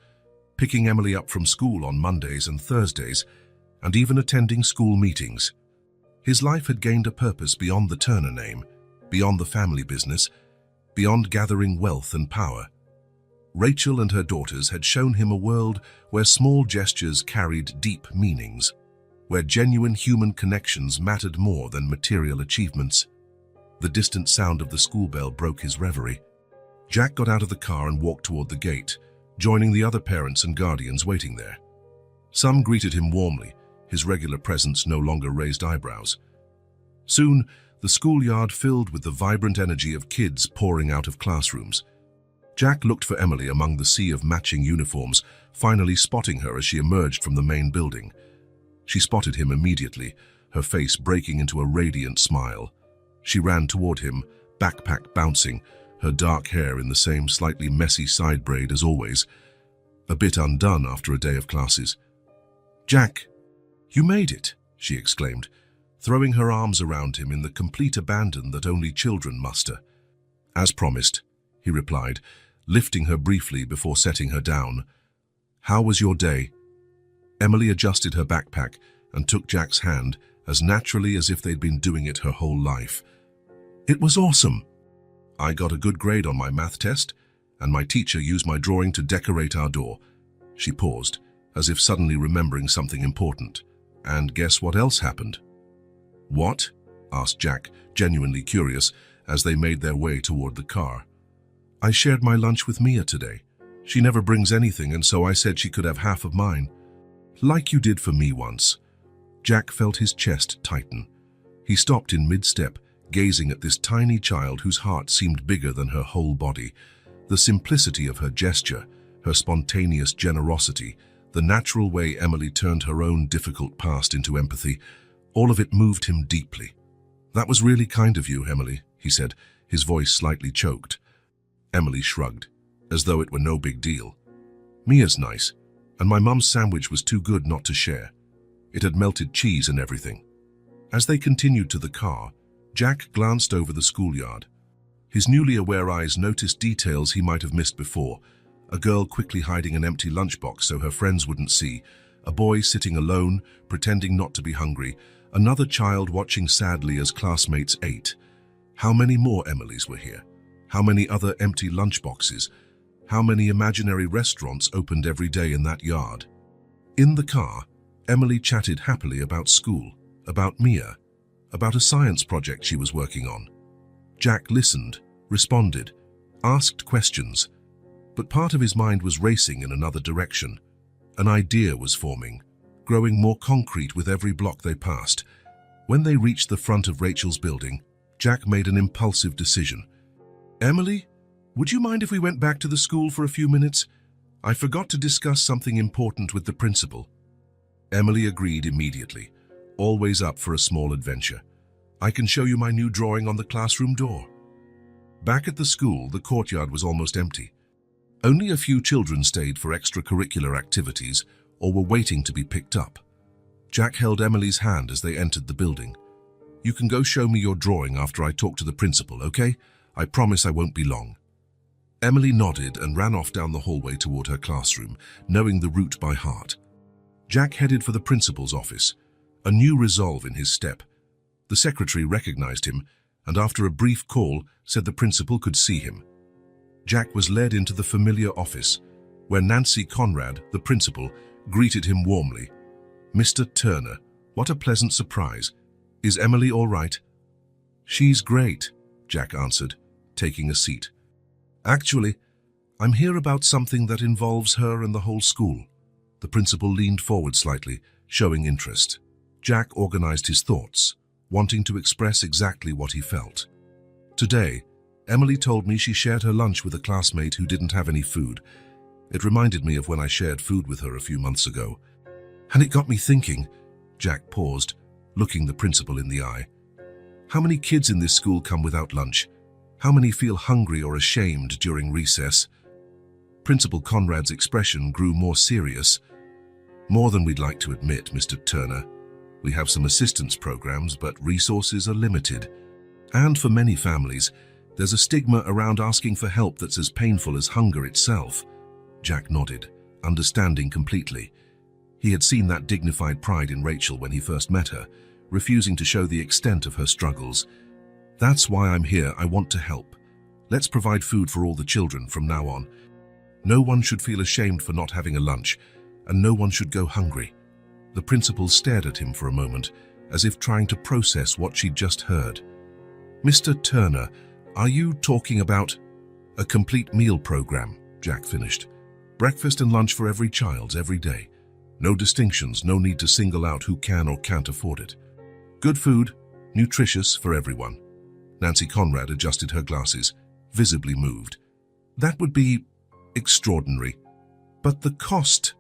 picking Emily up from school on Mondays and Thursdays, and even attending school meetings. His life had gained a purpose beyond the Turner name, beyond the family business, beyond gathering wealth and power. Rachel and her daughters had shown him a world where small gestures carried deep meanings, where genuine human connections mattered more than material achievements. The distant sound of the school bell broke his reverie. Jack got out of the car and walked toward the gate, joining the other parents and guardians waiting there. Some greeted him warmly, his regular presence no longer raised eyebrows. Soon, the schoolyard filled with the vibrant energy of kids pouring out of classrooms. Jack looked for Emily among the sea of matching uniforms, finally spotting her as she emerged from the main building. She spotted him immediately, her face breaking into a radiant smile. She ran toward him, backpack bouncing, her dark hair in the same slightly messy side braid as always, a bit undone after a day of classes. "Jack, you made it," she exclaimed, throwing her arms around him in the complete abandon that only children muster. "As promised," he replied, lifting her briefly before setting her down. "How was your day?" Emily adjusted her backpack and took Jack's hand as naturally as if they'd been doing it her whole life. "It was awesome. I got a good grade on my math test, and my teacher used my drawing to decorate our door." She paused, as if suddenly remembering something important. "And guess what else happened?" "What?" asked Jack, genuinely curious, as they made their way toward the car. "I shared my lunch with Mia today. She never brings anything, and so I said she could have half of mine. Like you did for me once." Jack felt his chest tighten. He stopped in mid-step, gazing at this tiny child whose heart seemed bigger than her whole body. The simplicity of her gesture, her spontaneous generosity, the natural way Emily turned her own difficult past into empathy, all of it moved him deeply. "That was really kind of you, Emily," he said, his voice slightly choked. Emily shrugged, as though it were no big deal. "Mia's nice, and my mum's sandwich was too good not to share. It had melted cheese and everything." As they continued to the car, Jack glanced over the schoolyard. His newly aware eyes noticed details he might have missed before: a girl quickly hiding an empty lunchbox so her friends wouldn't see, a boy sitting alone, pretending not to be hungry, another child watching sadly as classmates ate. How many more Emilys were here? How many other empty lunchboxes? How many imaginary restaurants opened every day in that yard? In the car, Emily chatted happily about school, about Mia, about a science project she was working on. Jack listened, responded, asked questions, but part of his mind was racing in another direction. An idea was forming, growing more concrete with every block they passed. When they reached the front of Rachel's building, Jack made an impulsive decision. "Emily, would you mind if we went back to the school for a few minutes? I forgot to discuss something important with the principal." Emily agreed immediately, always up for a small adventure. "I can show you my new drawing on the classroom door." Back at the school, the courtyard was almost empty. Only a few children stayed for extracurricular activities or were waiting to be picked up. Jack held Emily's hand as they entered the building. "You can go show me your drawing after I talk to the principal, okay? I promise I won't be long." Emily nodded and ran off down the hallway toward her classroom, knowing the route by heart. Jack headed for the principal's office, a new resolve in his step. The secretary recognized him, and after a brief call, said the principal could see him. Jack was led into the familiar office, where Nancy Conrad, the principal, greeted him warmly. "Mr. Turner, what a pleasant surprise. Is Emily all right?" "She's great," Jack answered, taking a seat. "Actually, I'm here about something that involves her and the whole school." The principal leaned forward slightly, showing interest. Jack organized his thoughts, wanting to express exactly what he felt. Today, Emily told me she shared her lunch with a classmate who didn't have any food. It reminded me of when I shared food with her a few months ago. And it got me thinking. Jack paused, looking the principal in the eye. How many kids in this school come without lunch? How many feel hungry or ashamed during recess? Principal Conrad's expression grew more serious. More than we'd like to admit, Mr. Turner. We have some assistance programs, but resources are limited. And for many families, there's a stigma around asking for help that's as painful as hunger itself. Jack nodded, understanding completely. He had seen that dignified pride in Rachel when he first met her, refusing to show the extent of her struggles. That's why I'm here. I want to help. Let's provide food for all the children from now on. No one should feel ashamed for not having a lunch, and no one should go hungry. The principal stared at him for a moment, as if trying to process what she'd just heard. Mr. Turner, are you talking about a complete meal program? Jack finished. Breakfast and lunch for every child, every day. No distinctions, no need to single out who can or can't afford it. Good food, nutritious for everyone. Nancy Conrad adjusted her glasses, visibly moved. That would be extraordinary. But the cost?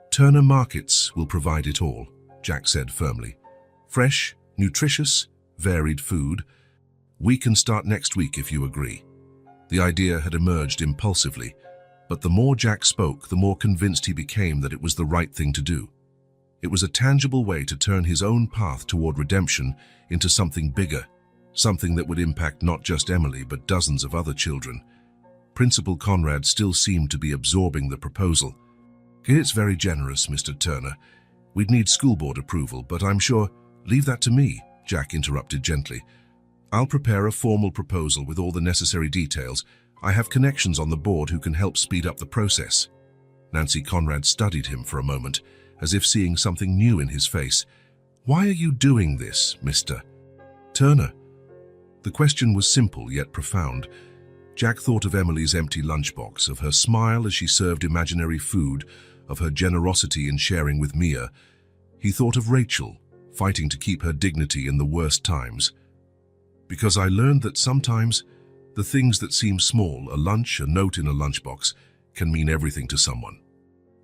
Turner Markets will provide it all, Jack said firmly. Fresh, nutritious, varied food. We can start next week if you agree. The idea had emerged impulsively, but the more Jack spoke, the more convinced he became that it was the right thing to do. It was a tangible way to turn his own path toward redemption into something bigger, something that would impact not just Emily but dozens of other children. Principal Conrad still seemed to be absorbing the proposal. It's very generous, Mr. Turner. We'd need school board approval, but I'm sure— Leave that to me, Jack interrupted gently. I'll prepare a formal proposal with all the necessary details. I have connections on the board who can help speed up the process. Nancy Conrad studied him for a moment, as if seeing something new in his face. Why are you doing this, Mr. Turner? The question was simple yet profound. Jack thought of Emily's empty lunchbox, of her smile as she served imaginary food, of her generosity in sharing with Mia. He thought of Rachel, fighting to keep her dignity in the worst times. Because I learned that sometimes the things that seem small, a lunch, a note in a lunchbox, can mean everything to someone.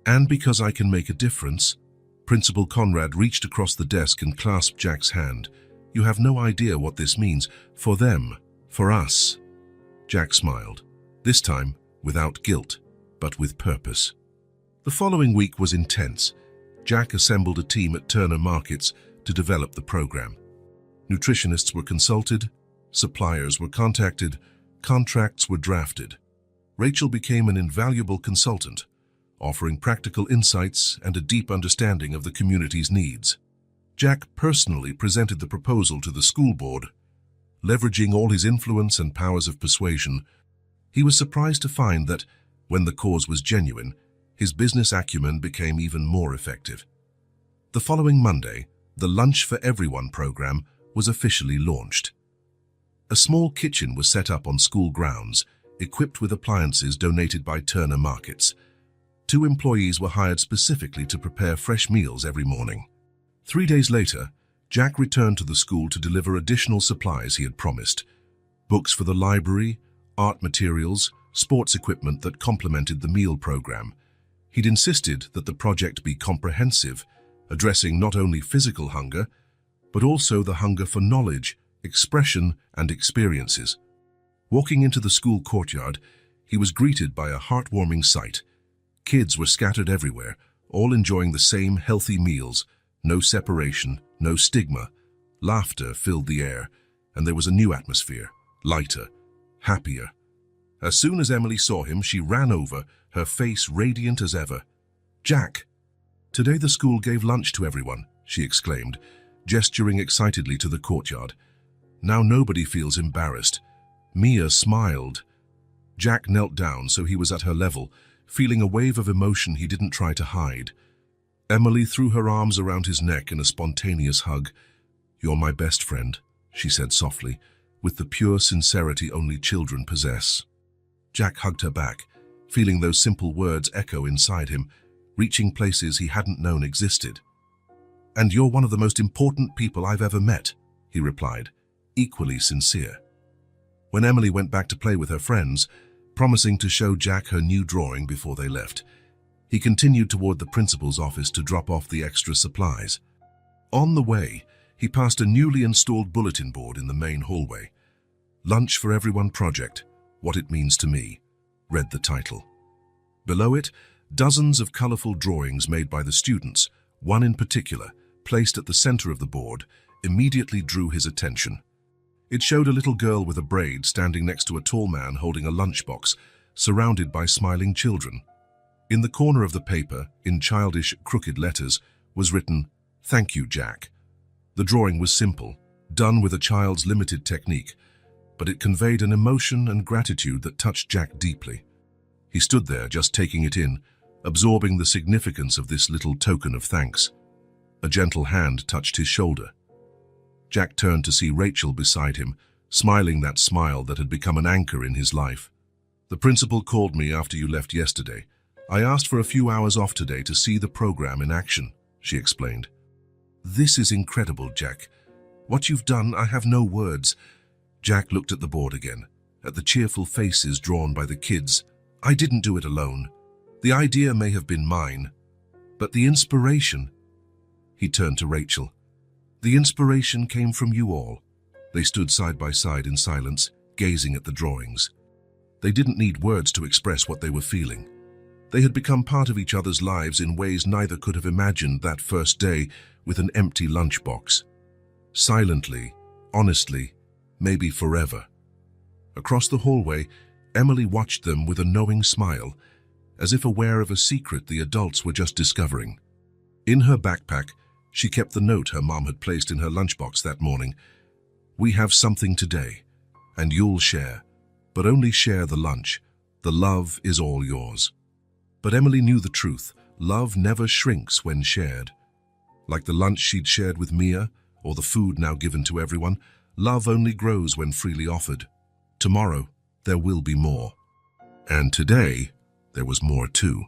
And because I can make a difference, Principal Conrad reached across the desk and clasped Jack's hand. You have no idea what this means. For them, for us. Jack smiled, this time without guilt, but with purpose. The following week was intense. Jack assembled a team at Turner Markets to develop the program. Nutritionists were consulted, suppliers were contacted, contracts were drafted. Rachel became an invaluable consultant, offering practical insights and a deep understanding of the community's needs. Jack personally presented the proposal to the school board. Leveraging all his influence and powers of persuasion, he was surprised to find that, when the cause was genuine, his business acumen became even more effective. The following Monday, the Lunch for Everyone program was officially launched. A small kitchen was set up on school grounds, equipped with appliances donated by Turner Markets. 2 employees were hired specifically to prepare fresh meals every morning. 3 days later, Jack returned to the school to deliver additional supplies he had promised. Books for the library, art materials, sports equipment that complemented the meal program. He'd insisted that the project be comprehensive, addressing not only physical hunger, but also the hunger for knowledge, expression, and experiences. Walking into the school courtyard, he was greeted by a heartwarming sight. Kids were scattered everywhere, all enjoying the same healthy meals. No separation, no stigma. Laughter filled the air, and there was a new atmosphere, lighter, happier. As soon as Emily saw him, she ran over, her face radiant as ever. Jack! Today the school gave lunch to everyone, she exclaimed, gesturing excitedly to the courtyard. Now nobody feels embarrassed. Mia smiled. Jack knelt down so he was at her level, feeling a wave of emotion he didn't try to hide. Emily threw her arms around his neck in a spontaneous hug. You're my best friend, she said softly, with the pure sincerity only children possess. Jack hugged her back, feeling those simple words echo inside him, reaching places he hadn't known existed. "And you're one of the most important people I've ever met," he replied, equally sincere. When Emily went back to play with her friends, promising to show Jack her new drawing before they left, he continued toward the principal's office to drop off the extra supplies. On the way, he passed a newly installed bulletin board in the main hallway. "Lunch for Everyone Project, What It Means to Me," read the title. Below it, dozens of colorful drawings made by the students, one in particular, placed at the center of the board, immediately drew his attention. It showed a little girl with a braid standing next to a tall man holding a lunchbox, surrounded by smiling children. In the corner of the paper, in childish, crooked letters, was written, "Thank you, Jack." The drawing was simple, done with a child's limited technique, but it conveyed an emotion and gratitude that touched Jack deeply. He stood there, just taking it in, absorbing the significance of this little token of thanks. A gentle hand touched his shoulder. Jack turned to see Rachel beside him, smiling that smile that had become an anchor in his life. "The principal called me after you left yesterday. I asked for a few hours off today to see the program in action," she explained. "This is incredible, Jack. What you've done, I have no words." Jack looked at the board again, at the cheerful faces drawn by the kids. "I didn't do it alone. The idea may have been mine, but the inspiration..." He turned to Rachel. "The inspiration came from you all." They stood side by side in silence, gazing at the drawings. They didn't need words to express what they were feeling. They had become part of each other's lives in ways neither could have imagined that first day with an empty lunchbox. Silently, honestly, maybe forever. Across the hallway, Emily watched them with a knowing smile, as if aware of a secret the adults were just discovering. In her backpack, she kept the note her mom had placed in her lunchbox that morning. "We have something today, and you'll share, but only share the lunch. The love is all yours." But Emily knew the truth. Love never shrinks when shared. Like the lunch she'd shared with Mia, or the food now given to everyone, love only grows when freely offered. Tomorrow, there will be more. And today, there was more too.